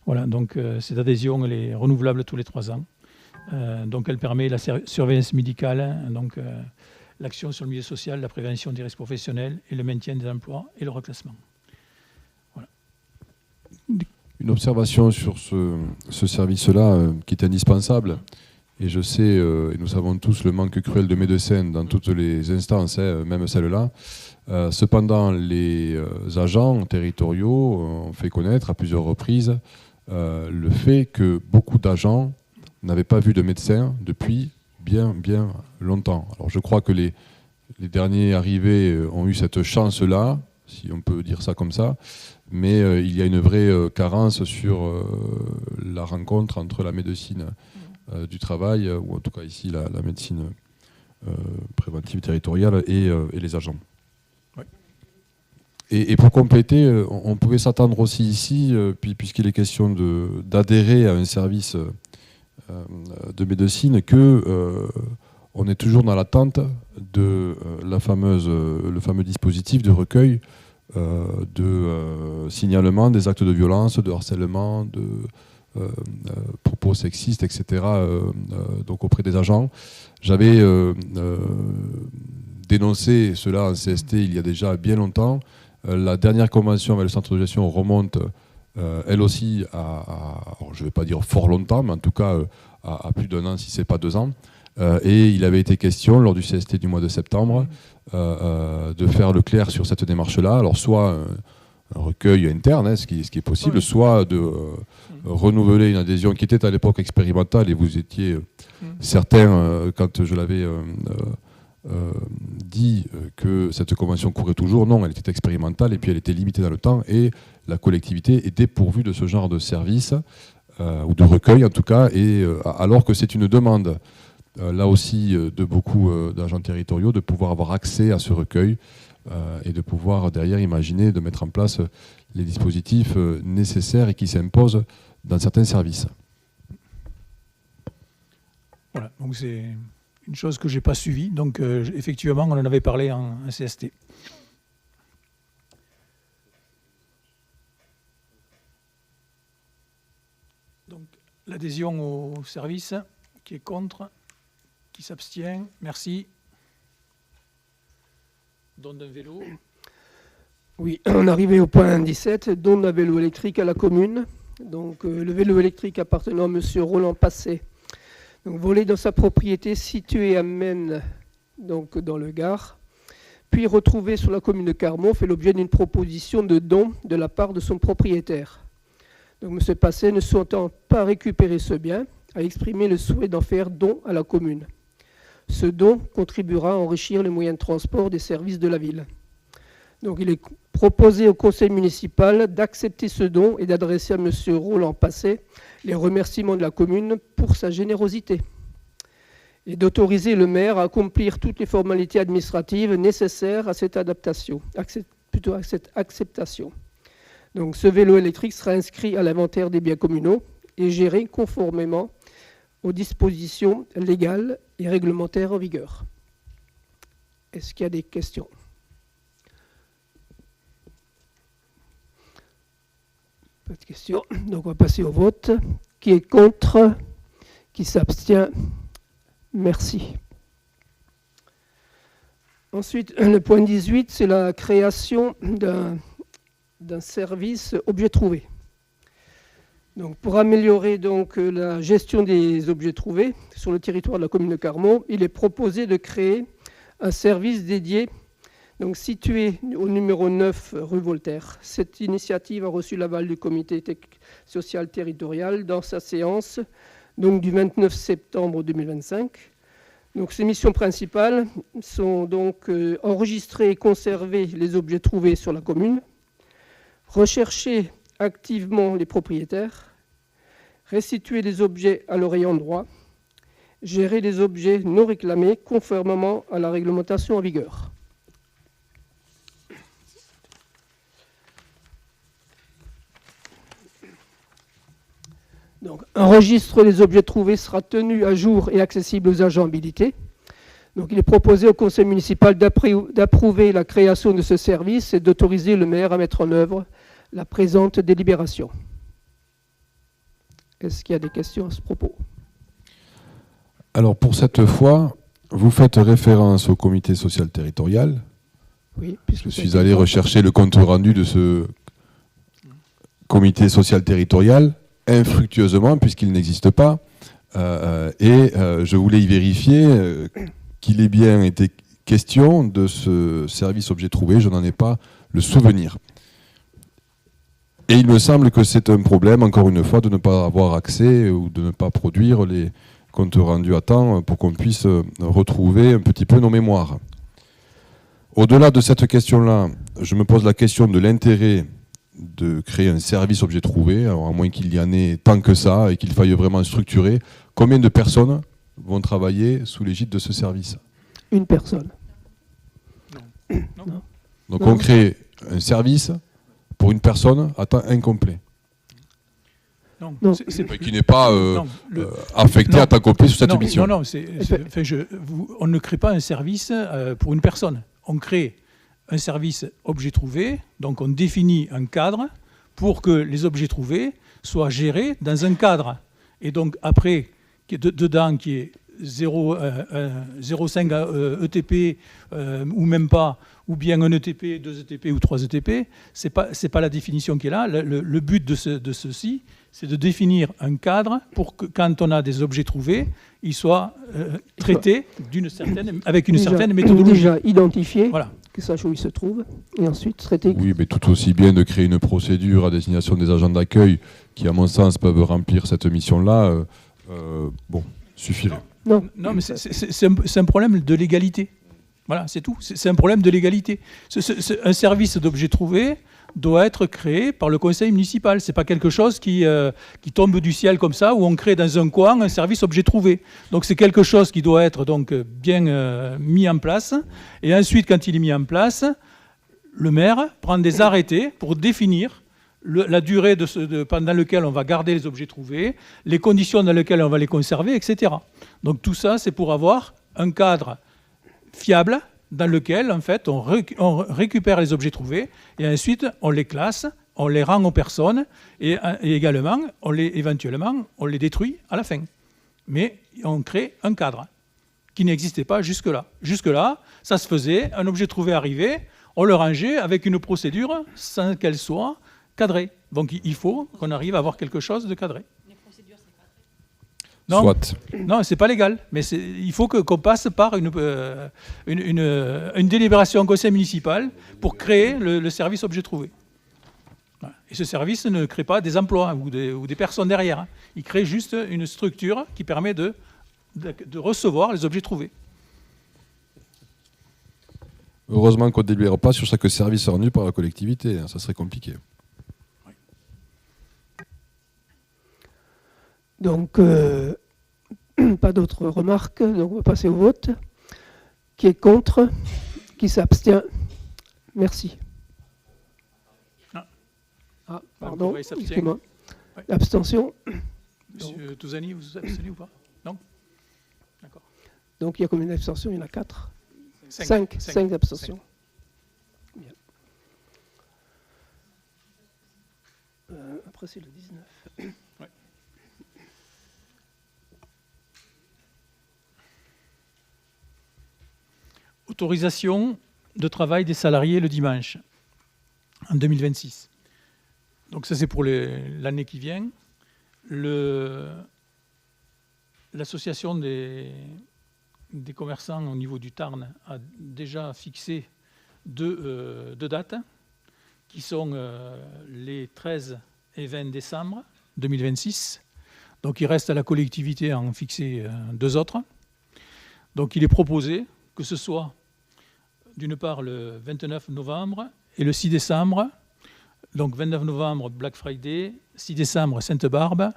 Voilà, donc cette adhésion, elle est renouvelable tous les 3 ans. Donc elle permet la surveillance médicale, donc l'action sur le milieu social, la prévention des risques professionnels et le maintien des emplois et le reclassement. Voilà. Une observation sur ce service-là qui est indispensable. Et je sais, et nous savons tous, le manque cruel de médecins dans toutes les instances, même celle-là. Cependant, les agents territoriaux ont fait connaître à plusieurs reprises le fait que beaucoup d'agents n'avaient pas vu de médecin depuis bien longtemps. Alors je crois que les derniers arrivés ont eu cette chance-là, si on peut dire ça comme ça, mais il y a une vraie carence sur la rencontre entre la médecine du travail, ou en tout cas ici la médecine préventive territoriale et les agents. Oui. Et pour compléter, on pouvait s'attendre aussi ici, puisqu'il est question d'adhérer à un service de médecine, on est toujours dans l'attente de le fameux dispositif de recueil de signalement des actes de violence, de harcèlement, de propos sexistes, etc. Donc auprès des agents. J'avais dénoncé cela en CST il y a déjà bien longtemps. La dernière convention avec le centre de gestion remonte elle aussi alors je ne vais pas dire fort longtemps, mais en tout cas à plus d'1 an, si ce n'est pas 2 ans. Et il avait été question, lors du CST du mois de septembre, de faire le clair sur cette démarche-là. Alors soit un recueil interne, ce qui est possible, soit de renouveler une adhésion qui était à l'époque expérimentale, et vous étiez certains, quand je l'avais dit que cette convention courait toujours. Non, elle était expérimentale et puis elle était limitée dans le temps, et la collectivité est dépourvue de ce genre de service, ou de recueil en tout cas, et alors que c'est une demande là aussi de beaucoup d'agents territoriaux de pouvoir avoir accès à ce recueil et de pouvoir derrière imaginer de mettre en place les dispositifs nécessaires et qui s'imposent dans certains services. Voilà, donc c'est une chose que je n'ai pas suivie, donc effectivement on en avait parlé en CST. Donc l'adhésion au service, qui est contre, qui s'abstient, merci. Don d'un vélo. Oui, on arrivait au point 17, don d'un vélo électrique à la commune. Donc le vélo électrique appartenant à M. Roland Passé, donc volé dans sa propriété située à Maine, donc dans le Gard, puis retrouvé sur la commune de Carmont, fait l'objet d'une proposition de don de la part de son propriétaire. Donc M. Passé, ne souhaitant pas récupérer ce bien, a exprimé le souhait d'en faire don à la commune. Ce don contribuera à enrichir les moyens de transport des services de la ville. Donc il est proposé au conseil municipal d'accepter ce don et d'adresser à M. Roland Passé les remerciements de la commune pour sa générosité. et d'autoriser le maire à accomplir toutes les formalités administratives nécessaires à cette adaptation, à cette acceptation. Donc ce vélo électrique sera inscrit à l'inventaire des biens communaux et géré conformément aux dispositions légales et réglementaires en vigueur. Est-ce qu'il y a des questions ? Pas de questions. Donc on va passer au vote. Qui est contre ? Qui s'abstient ? Merci. Ensuite, le point 18, c'est la création d'un service objet trouvé. Donc, pour améliorer donc, la gestion des objets trouvés sur le territoire de la commune de Carmaux, il est proposé de créer un service dédié donc, situé au numéro 9 rue Voltaire. Cette initiative a reçu l'aval du comité social territorial dans sa séance donc, du 29 septembre 2025. Donc, ses missions principales sont donc enregistrer et conserver les objets trouvés sur la commune, rechercher activement les propriétaires, restituer les objets à leur ayant droit, gérer les objets non réclamés conformément à la réglementation en vigueur. Donc, un registre des objets trouvés sera tenu à jour et accessible aux agents habilités. Donc, il est proposé au conseil municipal d'approuver la création de ce service et d'autoriser le maire à mettre en œuvre la présente délibération. Est-ce qu'il y a des questions à ce propos ? Alors, pour cette fois, vous faites référence au comité social territorial. Oui, je suis allé rechercher le compte rendu de ce comité social territorial, infructueusement, puisqu'il n'existe pas. Je voulais y vérifier qu'il ait bien été question de ce service objet trouvé. Je n'en ai pas le souvenir. Et il me semble que c'est un problème, encore une fois, de ne pas avoir accès ou de ne pas produire les comptes rendus à temps pour qu'on puisse retrouver un petit peu nos mémoires. Au-delà de cette question-là, je me pose la question de l'intérêt de créer un service objet trouvé, alors à moins qu'il y en ait tant que ça et qu'il faille vraiment structurer. Combien de personnes vont travailler sous l'égide de ce service ? Une personne. Non. Donc on crée un service pour une personne à temps incomplet. Non. Qui n'est pas affecté à temps complet sur cette mission. Non, on ne crée pas un service pour une personne. On crée un service objet trouvé, donc on définit un cadre pour que les objets trouvés soient gérés dans un cadre. Et donc après, dedans, qui est 0,5 ETP ou même pas, ou bien un ETP, 2 ETP ou 3 ETP, c'est pas la définition qui est là. Le but de ceci, c'est de définir un cadre pour que quand on a des objets trouvés, ils soient traités avec une certaine méthodologie. Déjà identifié, voilà. Que sache où ils se trouvent, et ensuite traiter. Oui, mais tout aussi bien de créer une procédure à destination des agents d'accueil qui, à mon sens, peuvent remplir cette mission-là, suffirait. Non, mais c'est un problème de légalité. Voilà, c'est tout. C'est un problème de légalité. Un service d'objets trouvés doit être créé par le conseil municipal. Ce n'est pas quelque chose qui tombe du ciel comme ça, où on crée dans un coin un service objet trouvé. Donc c'est quelque chose qui doit être donc bien mis en place. Et ensuite, quand il est mis en place, le maire prend des arrêtés pour définir la durée pendant laquelle on va garder les objets trouvés, les conditions dans lesquelles on va les conserver, etc. Donc tout ça, c'est pour avoir un cadre fiable dans lequel, en fait, on récupère les objets trouvés et ensuite, on les classe, on les rend aux personnes et également, éventuellement, on les détruit à la fin. Mais on crée un cadre qui n'existait pas jusque-là. Jusque-là, ça se faisait, un objet trouvé arrivait, on le rangeait avec une procédure sans qu'elle soit cadrée. Donc il faut qu'on arrive à avoir quelque chose de cadré. Non, c'est pas légal, mais il faut qu'on passe par une délibération au conseil municipal pour créer le service objet trouvé. Voilà. Et ce service ne crée pas des emplois ou des personnes derrière. Il crée juste une structure qui permet de recevoir les objets trouvés. Heureusement qu'on ne délibère pas sur chaque service rendu par la collectivité, ça serait compliqué. Donc, Pas d'autres remarques, donc on va passer au vote. Qui est contre? Qui s'abstient? Merci. Ah, pardon, excusez-moi. Ouais. L'abstention. Monsieur Touzani, vous abstenez ou pas? Non? D'accord. Donc il y a combien d'abstentions? Il y en a 4. 5 abstentions. Bien. Après c'est le 19. Ouais. Autorisation de travail des salariés le dimanche en 2026. Donc ça c'est pour l'année qui vient. L'association des commerçants au niveau du Tarn a déjà fixé deux dates qui sont les 13 et 20 décembre 2026. Donc il reste à la collectivité à en fixer 2 autres. Donc il est proposé que ce soit d'une part le 29 novembre et le 6 décembre. Donc 29 novembre, Black Friday, 6 décembre, Sainte-Barbe.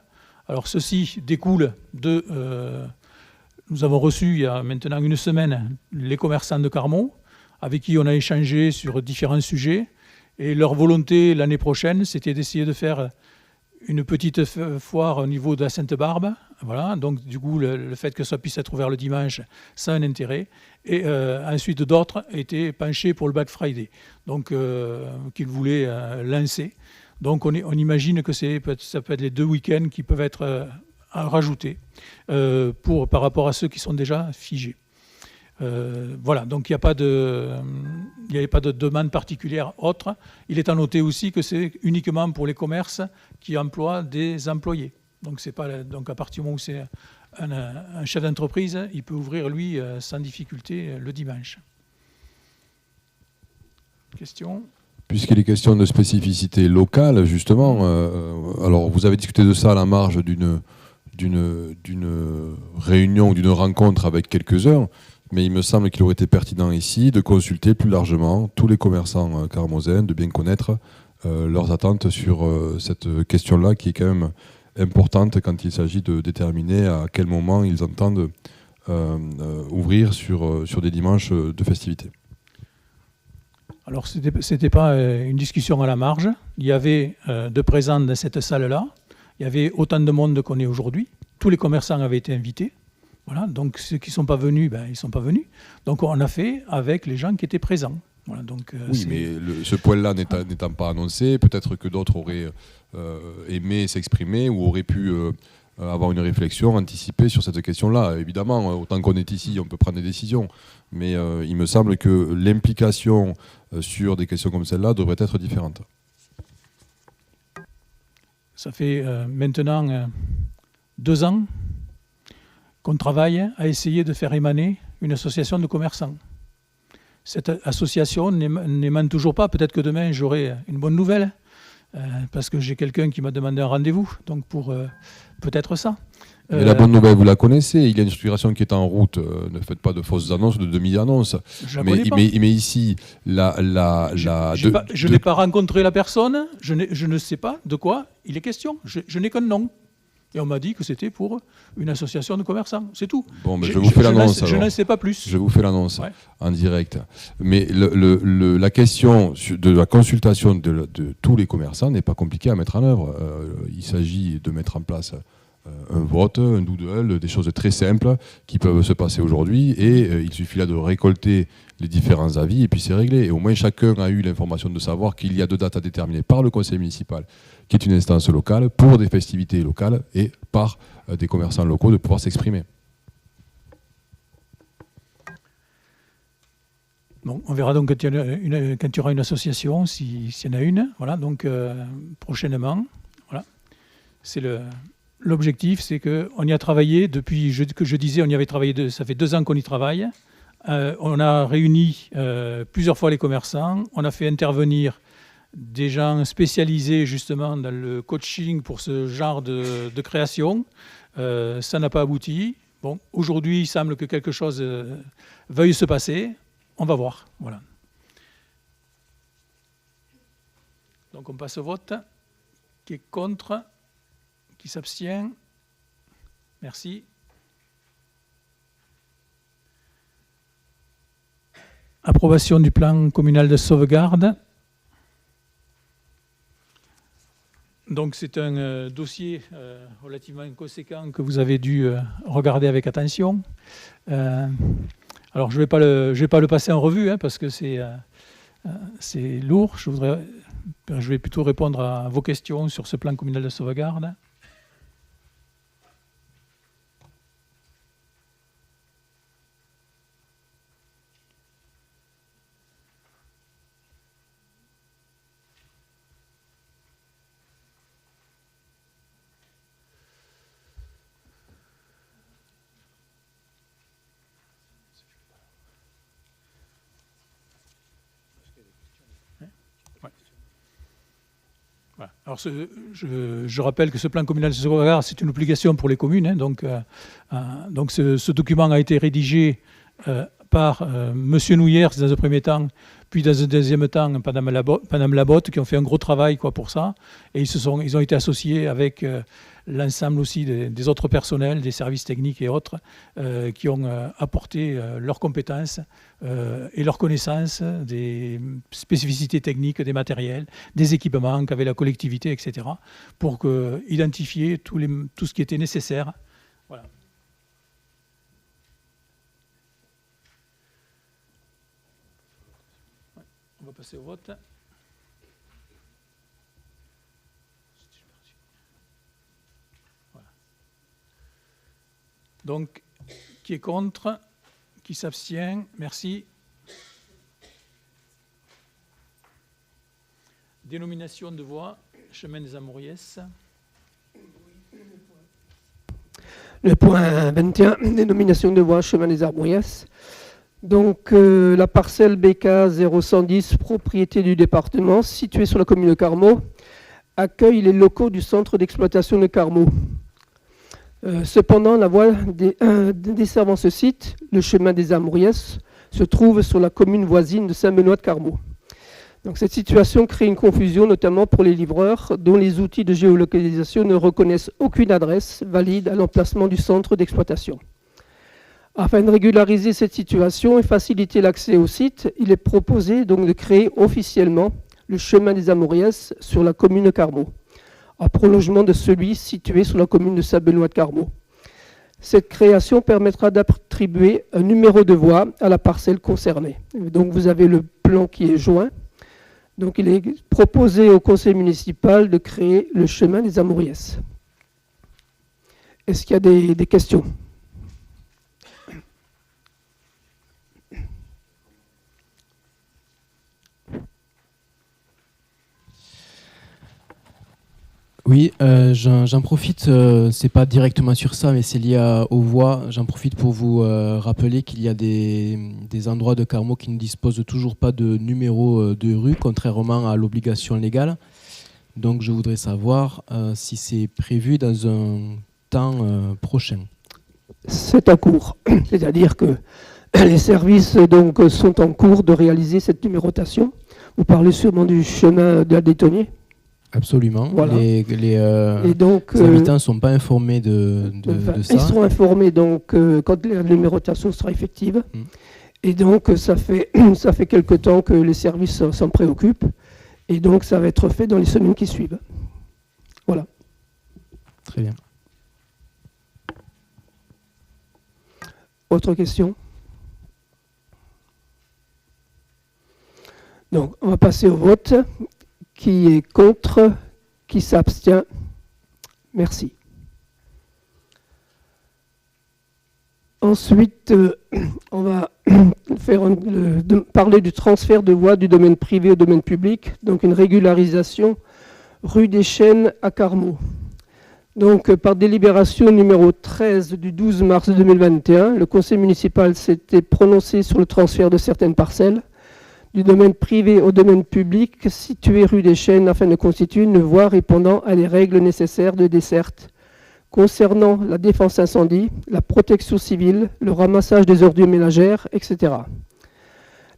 Alors ceci découle de... nous avons reçu il y a maintenant une semaine les commerçants de Carmaux, avec qui on a échangé sur différents sujets. Et leur volonté l'année prochaine, c'était d'essayer de faire une petite foire au niveau de la Sainte-Barbe. Voilà, donc du coup, le fait que ça puisse être ouvert le dimanche, ça a un intérêt. Et ensuite, d'autres étaient penchés pour le Black Friday, donc qu'ils voulaient lancer. Donc on imagine que ça peut être les 2 week-ends qui peuvent être rajoutés par rapport à ceux qui sont déjà figés. Voilà, donc il n'y avait pas de demande particulière autre. Il est à noter aussi que c'est uniquement pour les commerces qui emploient des employés. Donc, donc à partir du moment où c'est un chef d'entreprise, il peut ouvrir, lui, sans difficulté le dimanche. Question ? Puisqu'il est question de spécificité locale, justement, alors vous avez discuté de ça à la marge d'une réunion ou d'une rencontre avec quelques-uns, mais il me semble qu'il aurait été pertinent ici de consulter plus largement tous les commerçants carmosains, de bien connaître leurs attentes sur cette question-là qui est quand même importante quand il s'agit de déterminer à quel moment ils entendent ouvrir sur des dimanches de festivités. Alors, ce n'était pas une discussion à la marge. Il y avait de présents dans cette salle-là. Il y avait autant de monde qu'on est aujourd'hui. Tous les commerçants avaient été invités. Voilà, donc ceux qui ne sont pas venus, ils ne sont pas venus. Donc on a fait avec les gens qui étaient présents. Voilà, donc, oui, mais ce point-là n'étant pas annoncé, peut-être que d'autres auraient aimé s'exprimer ou auraient pu avoir une réflexion anticipée sur cette question-là. Évidemment, autant qu'on est ici, on peut prendre des décisions. Mais il me semble que l'implication sur des questions comme celle-là devrait être différente. Ça fait maintenant 2 ans qu'on travaille à essayer de faire émaner une association de commerçants. Cette association n'émane toujours pas. Peut-être que demain, j'aurai une bonne nouvelle, parce que j'ai quelqu'un qui m'a demandé un rendez-vous, donc pour peut-être ça. Mais la bonne nouvelle, vous la connaissez, il y a une structuration qui est en route. Ne faites pas de fausses annonces, de demi-annonces. Mais ici, je n'ai pas rencontré la personne, je ne sais pas de quoi il est question. Je n'ai qu'un nom. Et on m'a dit que c'était pour une association de commerçants, c'est tout. Bon, mais je vous fais l'annonce. Je n'en sais pas plus. Je vous fais l'annonce en direct. Mais la question de la consultation de tous les commerçants n'est pas compliquée à mettre en œuvre. Il s'agit de mettre en place un vote, un doodle, des choses très simples qui peuvent se passer aujourd'hui. Et il suffit là de récolter les différents avis et puis c'est réglé. Et au moins chacun a eu l'information de savoir qu'il y a 2 dates à déterminer par le conseil municipal, qui est une instance locale, pour des festivités locales et par des commerçants locaux de pouvoir s'exprimer. Bon, on verra donc quand il y aura une association, s'il y en a une. Voilà, donc prochainement. Voilà. C'est l'objectif, c'est qu'on y a travaillé depuis, que je disais, on y avait travaillé, ça fait 2 ans qu'on y travaille. On a réuni plusieurs fois les commerçants, on a fait intervenir des gens spécialisés justement dans le coaching pour ce genre de création. Ça n'a pas abouti. Bon, aujourd'hui, il semble que quelque chose veuille se passer. On va voir. Voilà. Donc on passe au vote. Qui est contre? Qui s'abstient? Merci. approbation du plan communal de sauvegarde. Donc c'est un dossier relativement conséquent que vous avez dû regarder avec attention. Alors je vais pas le passer en revue hein, parce que c'est lourd. Je vais plutôt répondre à vos questions sur ce plan communal de sauvegarde. Alors je rappelle que ce plan communal de sauvegarde, c'est une obligation pour les communes. Hein, donc ce document a été rédigé par M. Nouillers dans un premier temps, puis dans un deuxième temps, Madame Labotte, qui ont fait un gros travail pour ça. Et ils ont été associés avec l'ensemble aussi des autres personnels, des services techniques et autres, qui ont apporté leurs compétences et leurs connaissances des spécificités techniques, des matériels, des équipements qu'avait la collectivité, etc., pour identifier tout ce qui était nécessaire. Voilà. On va passer au vote. Voilà. Donc, qui est contre? Qui s'abstient? Merci. Dénomination de voie, chemin des Amouriès. Le point 21, dénomination de voie, chemin des Amouriès. Donc la parcelle BK 0110, propriété du département, située sur la commune de Carmaux, accueille les locaux du centre d'exploitation de Carmaux. Cependant, la voie desservant ce site, le chemin des Amouriès, se trouve sur la commune voisine de Saint-Benoît de Carmaux. Donc cette situation crée une confusion, notamment pour les livreurs, dont les outils de géolocalisation ne reconnaissent aucune adresse valide à l'emplacement du centre d'exploitation. Afin de régulariser cette situation et faciliter l'accès au site, il est proposé donc de créer officiellement le chemin des Amouriès sur la commune de Carmaux, en prolongement de celui situé sur la commune de Saint-Benoît de Carmaux. Cette création permettra d'attribuer un numéro de voie à la parcelle concernée. Donc vous avez le plan qui est joint. Donc il est proposé au conseil municipal de créer le chemin des Amouriès. Est-ce qu'il y a des questions ? Oui, j'en profite, c'est pas directement sur ça, mais c'est lié aux voies. J'en profite pour vous rappeler qu'il y a des endroits de Carmaux qui ne disposent toujours pas de numéro de rue, contrairement à l'obligation légale. Donc je voudrais savoir si c'est prévu dans un temps prochain. C'est en cours, c'est-à-dire que les services donc, sont en cours de réaliser cette numérotation. Vous parlez sûrement du chemin de la Détonnier. Absolument. Voilà. Les habitants ne sont pas informés de ça. Ils seront informés donc, quand la numérotation sera effective. Et donc, ça fait quelque temps que les services s'en préoccupent. Et donc, ça va être fait dans les semaines qui suivent. Voilà. Très bien. Autre question ? Donc, on va passer au vote. Qui est contre? Qui s'abstient? Merci. Ensuite, on va parler du transfert de voies du domaine privé au domaine public, donc une régularisation rue des Chênes à Carmaux. Donc, par délibération numéro 13 du 12 mars 2021, le conseil municipal s'était prononcé sur le transfert de certaines parcelles du domaine privé au domaine public situé rue des Chênes afin de constituer une voie répondant à des règles nécessaires de desserte concernant la défense incendie, la protection civile, le ramassage des ordures ménagères, etc.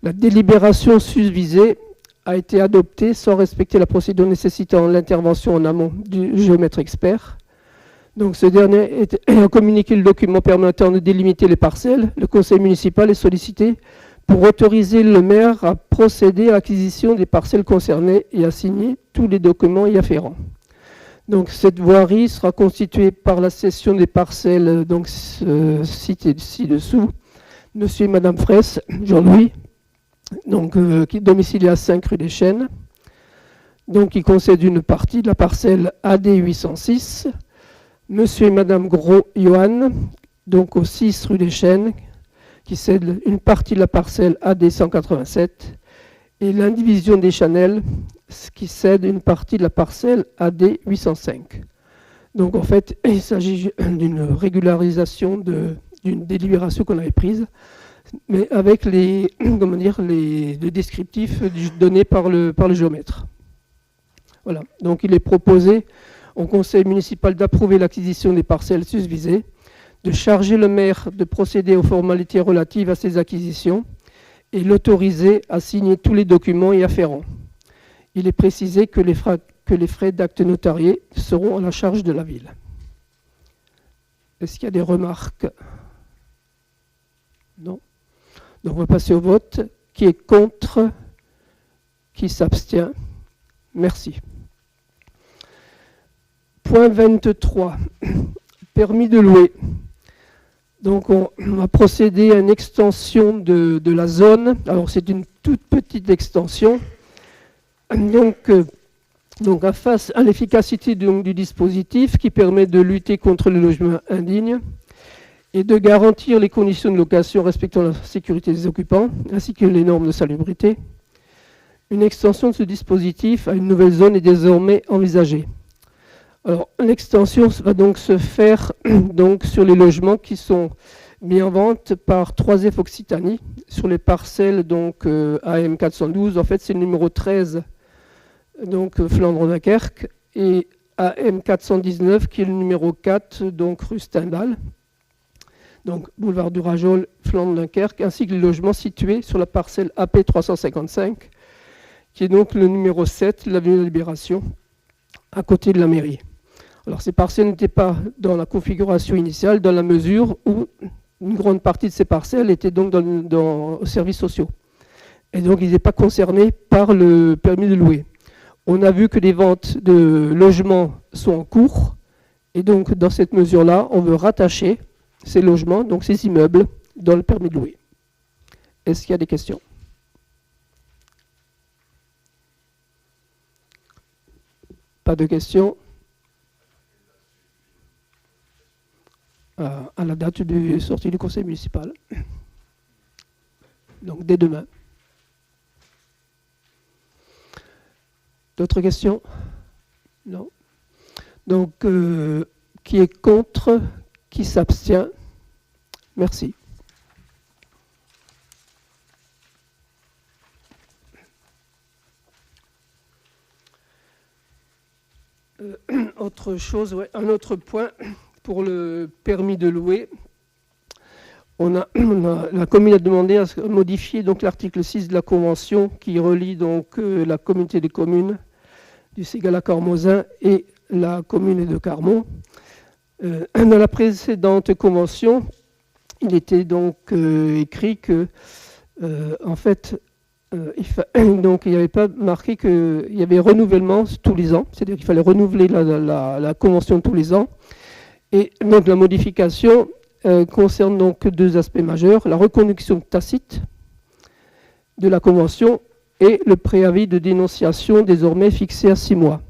La délibération susvisée a été adoptée sans respecter la procédure nécessitant l'intervention en amont du géomètre expert. Donc ce dernier a communiqué le document permettant de délimiter les parcelles. Le conseil municipal est sollicité pour autoriser le maire à procéder à l'acquisition des parcelles concernées et à signer tous les documents y afférents. Donc cette voirie sera constituée par la cession des parcelles donc, citées ci-dessous. Monsieur et Madame Fraisse, Jean-Louis, donc, qui est domicilié à 5 rue des Chênes, donc qui concède une partie de la parcelle AD 806. Monsieur et Madame Gros, Johan, donc au 6 rue des Chênes, qui cède une partie de la parcelle AD 187. Et l'indivision des Chanel, qui cède une partie de la parcelle AD 805. Donc en fait, il s'agit d'une régularisation d'une délibération qu'on avait prise, mais avec les descriptifs donnés par le géomètre. Voilà. Donc il est proposé au conseil municipal d'approuver l'acquisition des parcelles susvisées, de charger le maire de procéder aux formalités relatives à ces acquisitions et l'autoriser à signer tous les documents y afférents. Il est précisé que les frais d'actes notariés seront à la charge de la ville. Est-ce qu'il y a des remarques? Non. Donc on va passer au vote. Qui est contre? Qui s'abstient? Merci. Point 23. Permis de louer. Donc on va procéder à une extension de la zone. Alors c'est une toute petite extension. Donc face à l'efficacité du dispositif qui permet de lutter contre le logement indigne et de garantir les conditions de location respectant la sécurité des occupants ainsi que les normes de salubrité, une extension de ce dispositif à une nouvelle zone est désormais envisagée. Alors l'extension va donc se faire donc, sur les logements qui sont mis en vente par 3F Occitanie sur les parcelles donc AM 412. En fait, c'est le numéro 13, donc Flandre-Dunkerque, et AM 419 qui est le numéro 4, donc rue Stendhal, donc boulevard du Rajol, Flandre-Dunkerque, ainsi que les logements situés sur la parcelle AP 355, qui est donc le numéro 7, l'avenue de la Libération, à côté de la mairie. Alors ces parcelles n'étaient pas dans la configuration initiale, dans la mesure où une grande partie de ces parcelles étaient donc aux services sociaux. Et donc ils n'étaient pas concernés par le permis de louer. On a vu que les ventes de logements sont en cours, et donc dans cette mesure-là, on veut rattacher ces logements, donc ces immeubles, dans le permis de louer. Est-ce qu'il y a des questions? Pas de questions? À la date de sortie du conseil municipal. Donc dès demain. D'autres questions? Non. Donc, qui est contre? Qui s'abstient? Merci. Autre chose, ouais, un autre point pour le permis de louer. La commune a demandé à modifier donc l'article 6 de la convention qui relie donc la communauté des communes du Ségala-Cormozin et la commune de Carmont. Dans la précédente convention, il était donc écrit que en fait donc il n'y avait pas marqué qu'il y avait renouvellement tous les ans, c'est-à-dire qu'il fallait renouveler la convention tous les ans. Et donc la modification concerne donc deux aspects majeurs, la reconduction tacite de la convention et le préavis de dénonciation désormais fixé à 6 mois.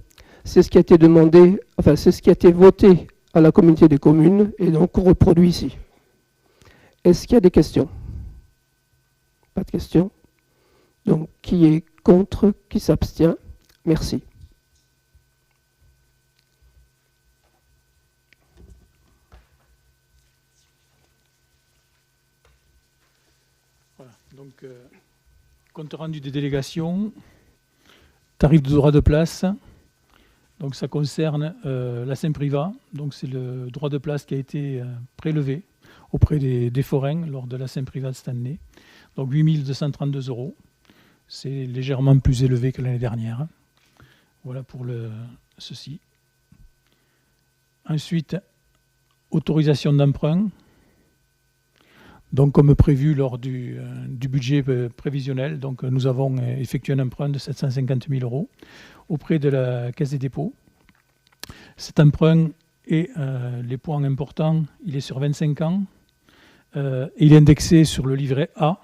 C'est ce qui a été demandé, enfin c'est ce qui a été voté à la communauté des communes et donc on reproduit ici. Est-ce qu'il y a des questions? Pas de questions? Donc qui est contre? Qui s'abstient? Merci. Donc, compte rendu des délégations, tarif de droit de place. Donc, ça concerne la Saint-Privat. Donc, c'est le droit de place qui a été prélevé auprès des forains lors de la Saint-Privat de cette année. Donc, 8 232 €. C'est légèrement plus élevé que l'année dernière. Voilà pour ceci. Ensuite, autorisation d'emprunt. Donc, comme prévu lors du budget prévisionnel, donc, nous avons effectué un emprunt de 750 000 € auprès de la Caisse des dépôts. Cet emprunt est, les points importants, il est sur 25 ans. Il est indexé sur le livret A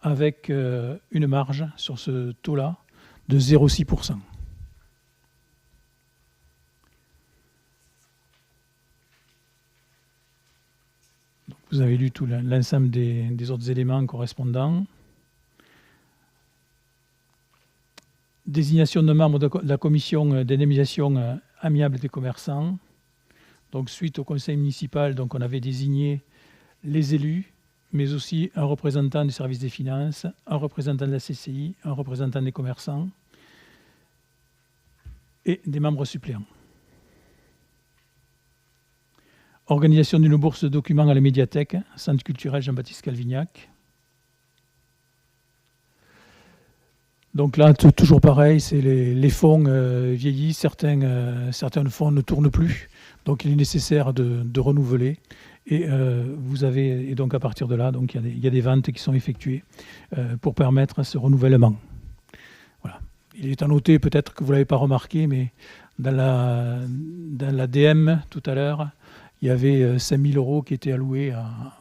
avec une marge sur ce taux-là de 0,6%. Vous avez lu tout l'ensemble des autres éléments correspondants. Désignation de membres de la commission d'indemnisation amiable des commerçants. Donc, suite au conseil municipal, donc, on avait désigné les élus, mais aussi un représentant du service des finances, un représentant de la CCI, un représentant des commerçants et des membres suppléants. Organisation d'une bourse de documents à la médiathèque, Centre culturel Jean-Baptiste Calvignac. Donc là, toujours pareil, c'est les fonds vieillissent, certains fonds ne tournent plus, donc il est nécessaire de renouveler. Et donc à partir de là, donc il y a des ventes qui sont effectuées pour permettre ce renouvellement. Voilà. Il est à noter, peut-être que vous ne l'avez pas remarqué, mais dans la DM tout à l'heure, il y avait 5 000 € qui étaient alloués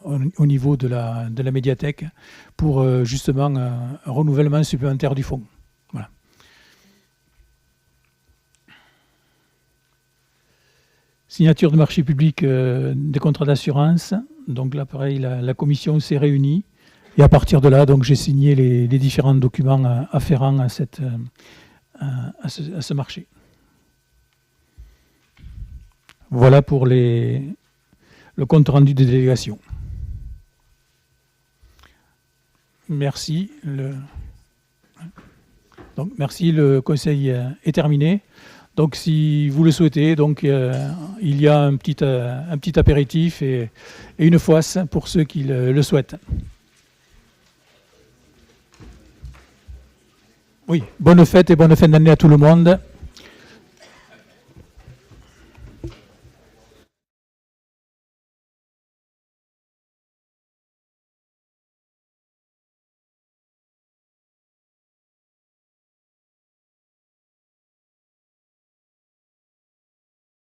au niveau de la médiathèque pour justement un renouvellement supplémentaire du fonds. Voilà. Signature de marché public des contrats d'assurance. Donc là, pareil, la commission s'est réunie. Et à partir de là, donc, j'ai signé les différents documents afférents à ce marché. Voilà pour le compte-rendu des délégations. Merci. Merci, le conseil est terminé. Donc, si vous le souhaitez, donc, il y a un petit apéritif et une foisse pour ceux qui le souhaitent. Oui, bonne fête et bonne fin d'année à tout le monde.